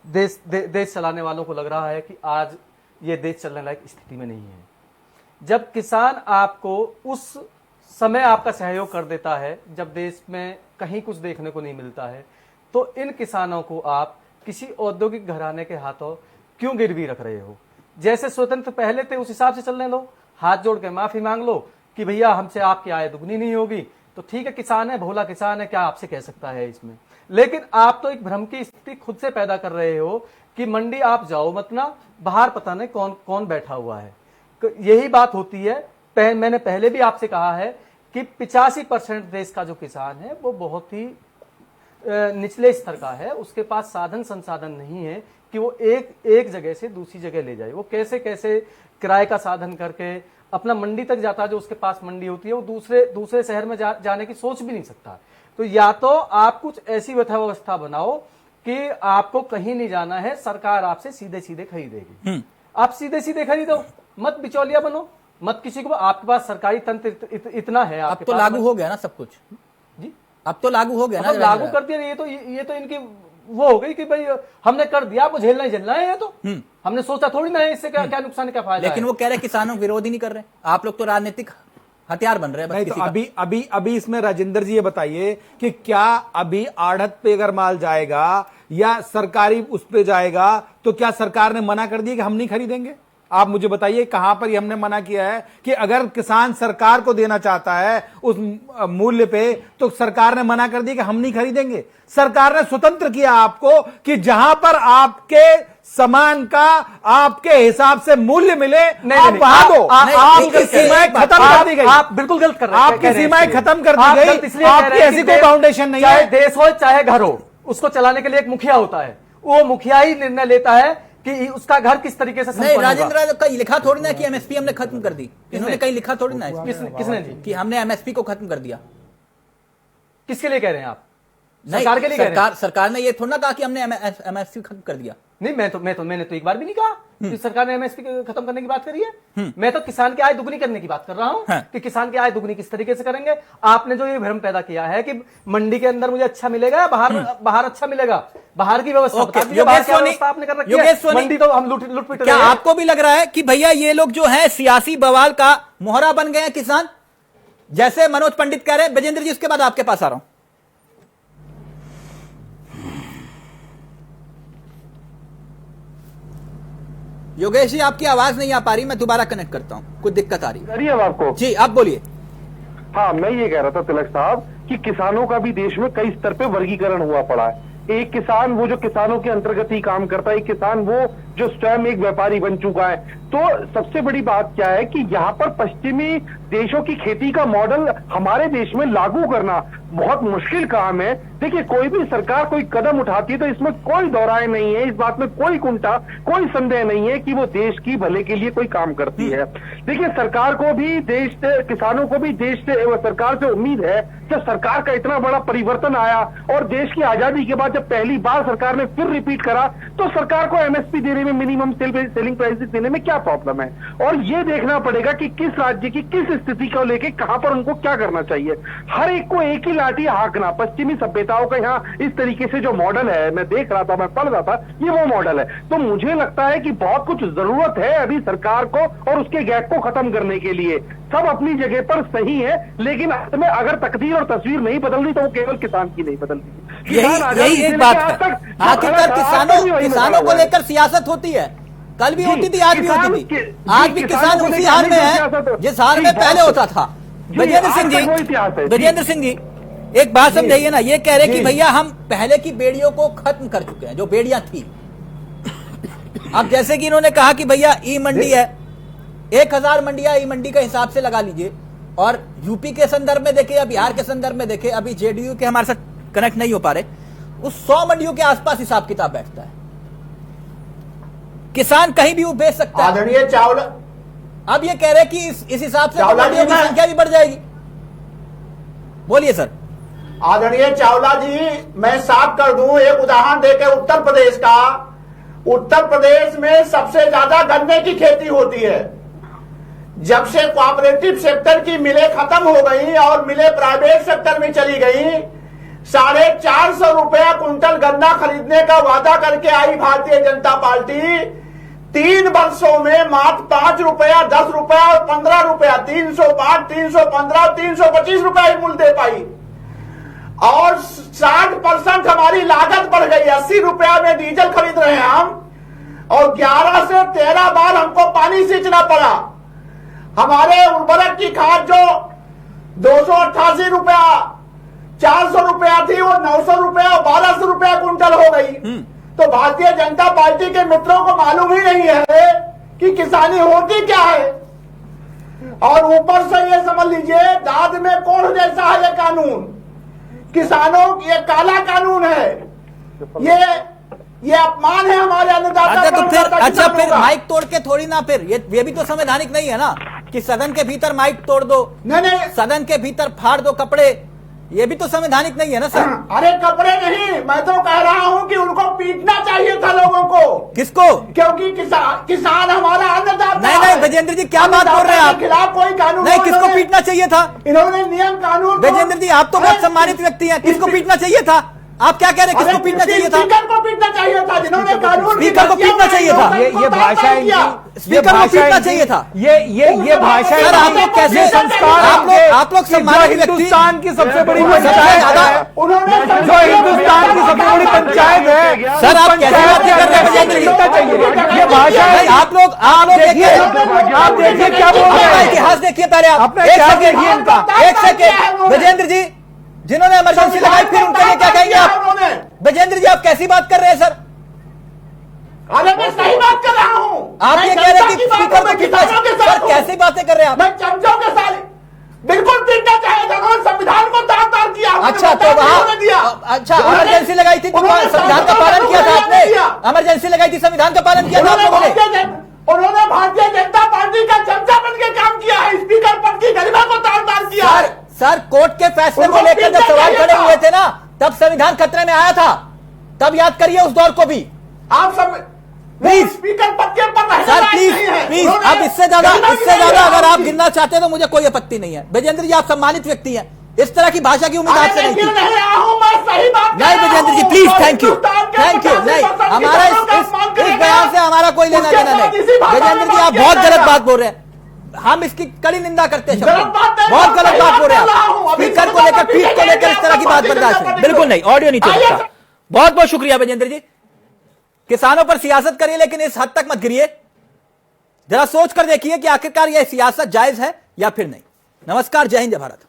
देश चलाने वालों को लग रहा है कि आज ये देश चलने लायक स्थिति में नहीं है। जब किसान आपको उस समय आपका सहयोग कर देता है जब देश में कहीं कुछ देखने को नहीं मिलता है, तो इन किसानों को आप किसी औद्योगिक घराने के हाथों क्यों गिरवी रख रहे हो? जैसे स्वतंत्र पहले थे उस हिसाब से चलने लो, हाथ जोड़ के माफी मांग लो कि भैया हमसे आपकी आय दुगनी नहीं होगी, तो ठीक है, किसान है, भोला किसान है, क्या आपसे कह सकता है इसमें। लेकिन आप तो एक भ्रम की स्थिति खुद से पैदा कर रहे हो कि मंडी आप जाओ मत ना, बाहर पता नहीं कौन कौन बैठा हुआ है। यही बात होती है। मैंने पहले भी आपसे कहा है कि 85% देश का जो किसान है वो बहुत ही निचले स्तर का है, उसके पास साधन संसाधन नहीं है कि वो एक जगह से दूसरी जगह ले जाए। वो कैसे कैसे किराए का साधन करके अपना मंडी तक जाता है, जो उसके पास मंडी होती है, वो दूसरे शहर में जाने की सोच भी नहीं सकता। तो या तो आप कुछ ऐसी व्यवस्था बनाओ कि आपको कहीं नहीं जाना है, सरकार आपसे सीधे सीधे खरीदेगी। आप सीधे सीधे खरीदो, मत बिचौलिया बनो, मत किसी को, आपके पास सरकारी तंत्र इतना है। अब तो लागू हो गया ना सब कुछ जी, अब तो लागू हो गया ना, लागू कर दिया। ये तो इनकी वो हो गई कि भाई हमने कर दिया, आपको झेलना ही झेलना है। ये तो हमने सोचा थोड़ी ना है इससे क्या नुकसान, क्या फायदा। लेकिन वो कह रहे किसानों विरोधी नहीं कर रहे, आप लोग तो राजनीतिक हथियार बन रहे हैं। नहीं, तो अभी इसमें राजेंद्र जी ये बताइए कि क्या अभी आढ़त पे अगर माल जाएगा या सरकारी उस पे जाएगा तो क्या सरकार ने मना कर दिया कि हम नहीं खरीदेंगे? आप मुझे बताइए कहां पर हमने मना किया है कि अगर किसान सरकार को देना चाहता है उस मूल्य पे, तो सरकार ने मना कर दिया कि हम नहीं खरीदेंगे। सरकार ने स्वतंत्र किया आपको कि जहां पर आपके सामान का आपके हिसाब से मूल्य मिले, आप वहां दो। आपकी सीमाएं खत्म कर दी गई। आप बिल्कुल गलत कर रहे हैं। आपकी सीमाएं खत्म कर दी गई। आपकी ऐसी कोई फाउंडेशन नहीं है। चाहे देश हो चाहे घर हो, उसको चलाने के लिए एक मुखिया होता है, वो मुखिया ही निर्णय लेता है कि उसका घर किस तरीके से संपन्न होगा। राजेंद्र कहीं लिखा थोड़ी ना कि एमएसपी हमने खत्म कर दी, इन्होंने कहीं लिखा थोड़ी ना किसने जी कि हमने एमएसपी को खत्म कर दिया। किसके लिए कह रहे हैं आप? सरकार के लिए कह रहे हैं? सरकार ने ये थोड़ा ना कहा कि हमने एमएसपी खत्म कर दिया। नहीं, मैंने तो एक बार भी नहीं कहा कि सरकार ने एमएसपी खत्म करने की बात करी है। मैं तो किसान की आय दुगनी करने की बात कर रहा हूं कि किसान की आय दुगनी किस तरीके से करेंगे। आपने जो ये भ्रम पैदा किया है कि मंडी के अंदर मुझे अच्छा मिलेगा या बाहर अच्छा मिलेगा, बाहर की व्यवस्था आपने कर रखी है। मंडी तो हम लूटपिट। क्या आपको भी लग रहा है कि भैया ये लोग जो है सियासी बवाल का मोहरा बन गए हैं किसान, जैसे मनोज पंडित कह रहे हैं? बजेंद्र जी, उसके बाद आपके पास आ रहा हूं। योगेश जी, आपकी आवाज नहीं आ पा रही, मैं दोबारा कनेक्ट करता हूं, कुछ दिक्कत आ रही है आपको। जी, आप बोलिए। हाँ, मैं ये कह रहा था तिलक साहब कि किसानों का भी देश में कई स्तर पे वर्गीकरण हुआ पड़ा है। एक किसान वो जो किसानों के अंतर्गत ही काम करता है, एक किसान वो जो स्वयं एक व्यापारी बन चुका है। तो सबसे बड़ी बात क्या है कि यहाँ पर पश्चिमी देशों की खेती का मॉडल हमारे देश में लागू करना बहुत मुश्किल काम है। देखिए, कोई भी सरकार कोई कदम उठाती है तो इसमें कोई दोहराए नहीं है, इस बात में कोई कुंठा, कोई संदेह नहीं है कि वो देश की भले के लिए कोई काम करती है। देखिए, सरकार को भी देश से, किसानों को भी देश से, सरकार से उम्मीद है। जब सरकार का इतना बड़ा परिवर्तन आया और देश की आजादी के बाद जब पहली बार सरकार ने फिर रिपीट करा, तो सरकार को एमएसपी देने में, मिनिमम सेलिंग प्राइसेस देने में क्या प्रॉब्लम है? और ये देखना पड़ेगा कि किस राज्य की किस स्थिति को लेके कहां पर उनको क्या करना चाहिए। हर एक को एक ही लाठी हाँकना, पश्चिमी सभ्यताओं का यहाँ इस तरीके से जो मॉडल है, मैं देख रहा था, मैं पढ़ रहा था, ये वो मॉडल है। तो मुझे लगता है कि बहुत कुछ जरूरत है अभी सरकार को और उसके गैप को खत्म करने के लिए। सब अपनी जगह पर सही है, लेकिन अंत में अगर तकदीर और तस्वीर नहीं बदल रही तो वो केवल किसान की नहीं बदल रही। यही एक बात है। आखिरकार किसानों को लेकर सियासत होती है, कल भी होती थी, आज भी होती थी। आज भी किसान उसी हाल में है जिस हाल में पहले होता था। बजेंद्र सिंह जी, एक बात समझाइए ना, ये कह रहे कि भैया हम पहले की बेड़ियों को खत्म कर चुके हैं, जो बेड़ियां थी। अब जैसे कि इन्होंने कहा कि भैया ई मंडी है, 1000 मंडियां ई मंडी के हिसाब से लगा लीजिए, और यूपी के संदर्भ में देखे या बिहार के संदर्भ में देखे, अभी जेडीयू के हमारे साथ कनेक्ट नहीं हो पा रहे, उस 100 मंडियों के आसपास हिसाब किताब बैठता है। किसान कहीं भी वो बेच सकता है। आदरणीय चावला अब ये कह रहे कि इस हिसाब से चावला जी मंडियों की संख्या भी बढ़ जाएगी। बोलिए सर। आदरणीय चावला जी, मैं साफ कर दूं, एक उदाहरण देकर उत्तर प्रदेश का। उत्तर प्रदेश में सबसे ज्यादा गन्ने की खेती होती है। जब से कोऑपरेटिव सेक्टर की मिलें खत्म हो गई और मिलें प्राइवेट सेक्टर में चली गई, 450 रुपया कुंटल गन्ना खरीदने का वादा करके आई भारतीय जनता पार्टी 3 वर्षों में मात्र 5 रुपया, 10 रुपया और 15 रुपया, 305, 315, 325 रुपया ही मूल्य दे पाई और 60% हमारी लागत बढ़ गई। 80 रुपया में डीजल खरीद रहे हैं हम और 11 से 13 बार हमको पानी सींचना पड़ा। हमारे उर्वरक की खाद जो 288 रुपया 400 रुपया थी वो 900 रुपया और 1200 रुपया कुंटल हो गई। तो भारतीय जनता पार्टी के मित्रों को मालूम ही नहीं है कि किसानी होती क्या है। और ऊपर से ये समझ लीजिए दाद में कोढ़ जैसा है ये कानून। किसानों ये काला कानून है, ये अपमान है हमारे अन्नदाता। अच्छा फिर माइक तोड़ के थोड़ी ना, फिर ये भी तो संवैधानिक नहीं है ना कि सदन के भीतर माइक तोड़ दो, नहीं सदन के भीतर फाड़ दो कपड़े, ये भी तो संवैधानिक नहीं है ना सर। अरे कपड़े नहीं, मैं तो कह रहा हूँ कि उनको पीटना चाहिए था लोगों को। किसको? क्योंकि किसान हमारा अन्नदाता। नहीं विजेंद्र जी क्या बात बोल रहे हैं आप? खिलाफ कोई कानून नहीं, किसको पीटना चाहिए था? इन्होंने नियम कानून। विजेंद्र जी आप तो बहुत सम्मानित व्यक्ति हैं, किसको पीटना चाहिए था? आप क्या कह रहे हैं, किसको पीटना चाहिए था? स्पीकर को पीटना चाहिए था जिन्होंने कानून। स्पीकर को पीटना चाहिए था। ये भाषा स्पीकर को पीटना चाहिए था। ये भाषा सर आप लोग कैसे संस्कार, आप लोग सम्मानित व्यक्ति, हिंदुस्तान की सबसे बड़ी पंचायत है, जो हिंदुस्तान की सबसे बड़ी पंचायत है। सर आप कैसे बातें कर रहे हैं विजेंद्र जी? ये भाषा है। आप लोग देखिए क्या बोल रहे हैं। इतिहास देखिए पहले आप। एक सेकेंड विजेंद्र जी, जिन्होंने इमरजेंसी लगाई फिर उनके लिए क्या कहेंगे आप? विजेंद्र जी आप कैसी बात कर रहे हैं सर? अरे मैं सही बात कर रहा हूँ। आप ये कह रहे हैं कि स्पीकर को पीटना चाहिए। सर कैसी बातें कर रहे हैं आप? मैं चमचों के साथ बिल्कुल पीटना चाहिए था। उन्होंने संविधान को तार किया। अच्छा तो वहाँ अच्छा इमरजेंसी लगाई थी तो संविधान का पालन किया था आपने? इमरजेंसी लगाई थी, संविधान का पालन किया था आप लोगों ने? उन्होंने भारतीय जनता पार्टी का चमचा बन के काम किया है। स्पीकर पद की गरिमा को तार किया है। सर कोर्ट के फैसले को लेकर जब सवाल खड़े हुए थे ना, तब संविधान खतरे में आया था। तब याद करिए उस दौर को भी। आप सब प्लीज स्पीकर पद के पर सर प्लीज अब इससे ज्यादा अगर आप गिनना चाहते हैं तो मुझे कोई आपत्ति नहीं है। विजेंद्र जी आप सम्मानित व्यक्ति हैं, इस तरह की भाषा की उम्मीद आपसे नहीं थी। नहीं विजेंद्र जी प्लीज, थैंक यू नहीं, हमारा इस बयान से हमारा कोई लेना देना नहीं। विजेंद्र जी आप बहुत गलत बात बोल रहे हैं, हम इसकी कड़ी निंदा करते हैं। बहुत गलत बात बोल रहे हैं। स्पीकर को लेकर, पीठ को लेकर इस तरह की बात बर्दाश्त नहीं, बिल्कुल नहीं। ऑडियो नीचे रखा। बहुत बहुत शुक्रिया विजेंद्र जी। किसानों पर सियासत करिए लेकिन इस हद तक मत गिरिए। जरा सोच कर देखिए कि आखिरकार यह सियासत जायज है या फिर नहीं। नमस्कार, जय हिंद, जय भारत।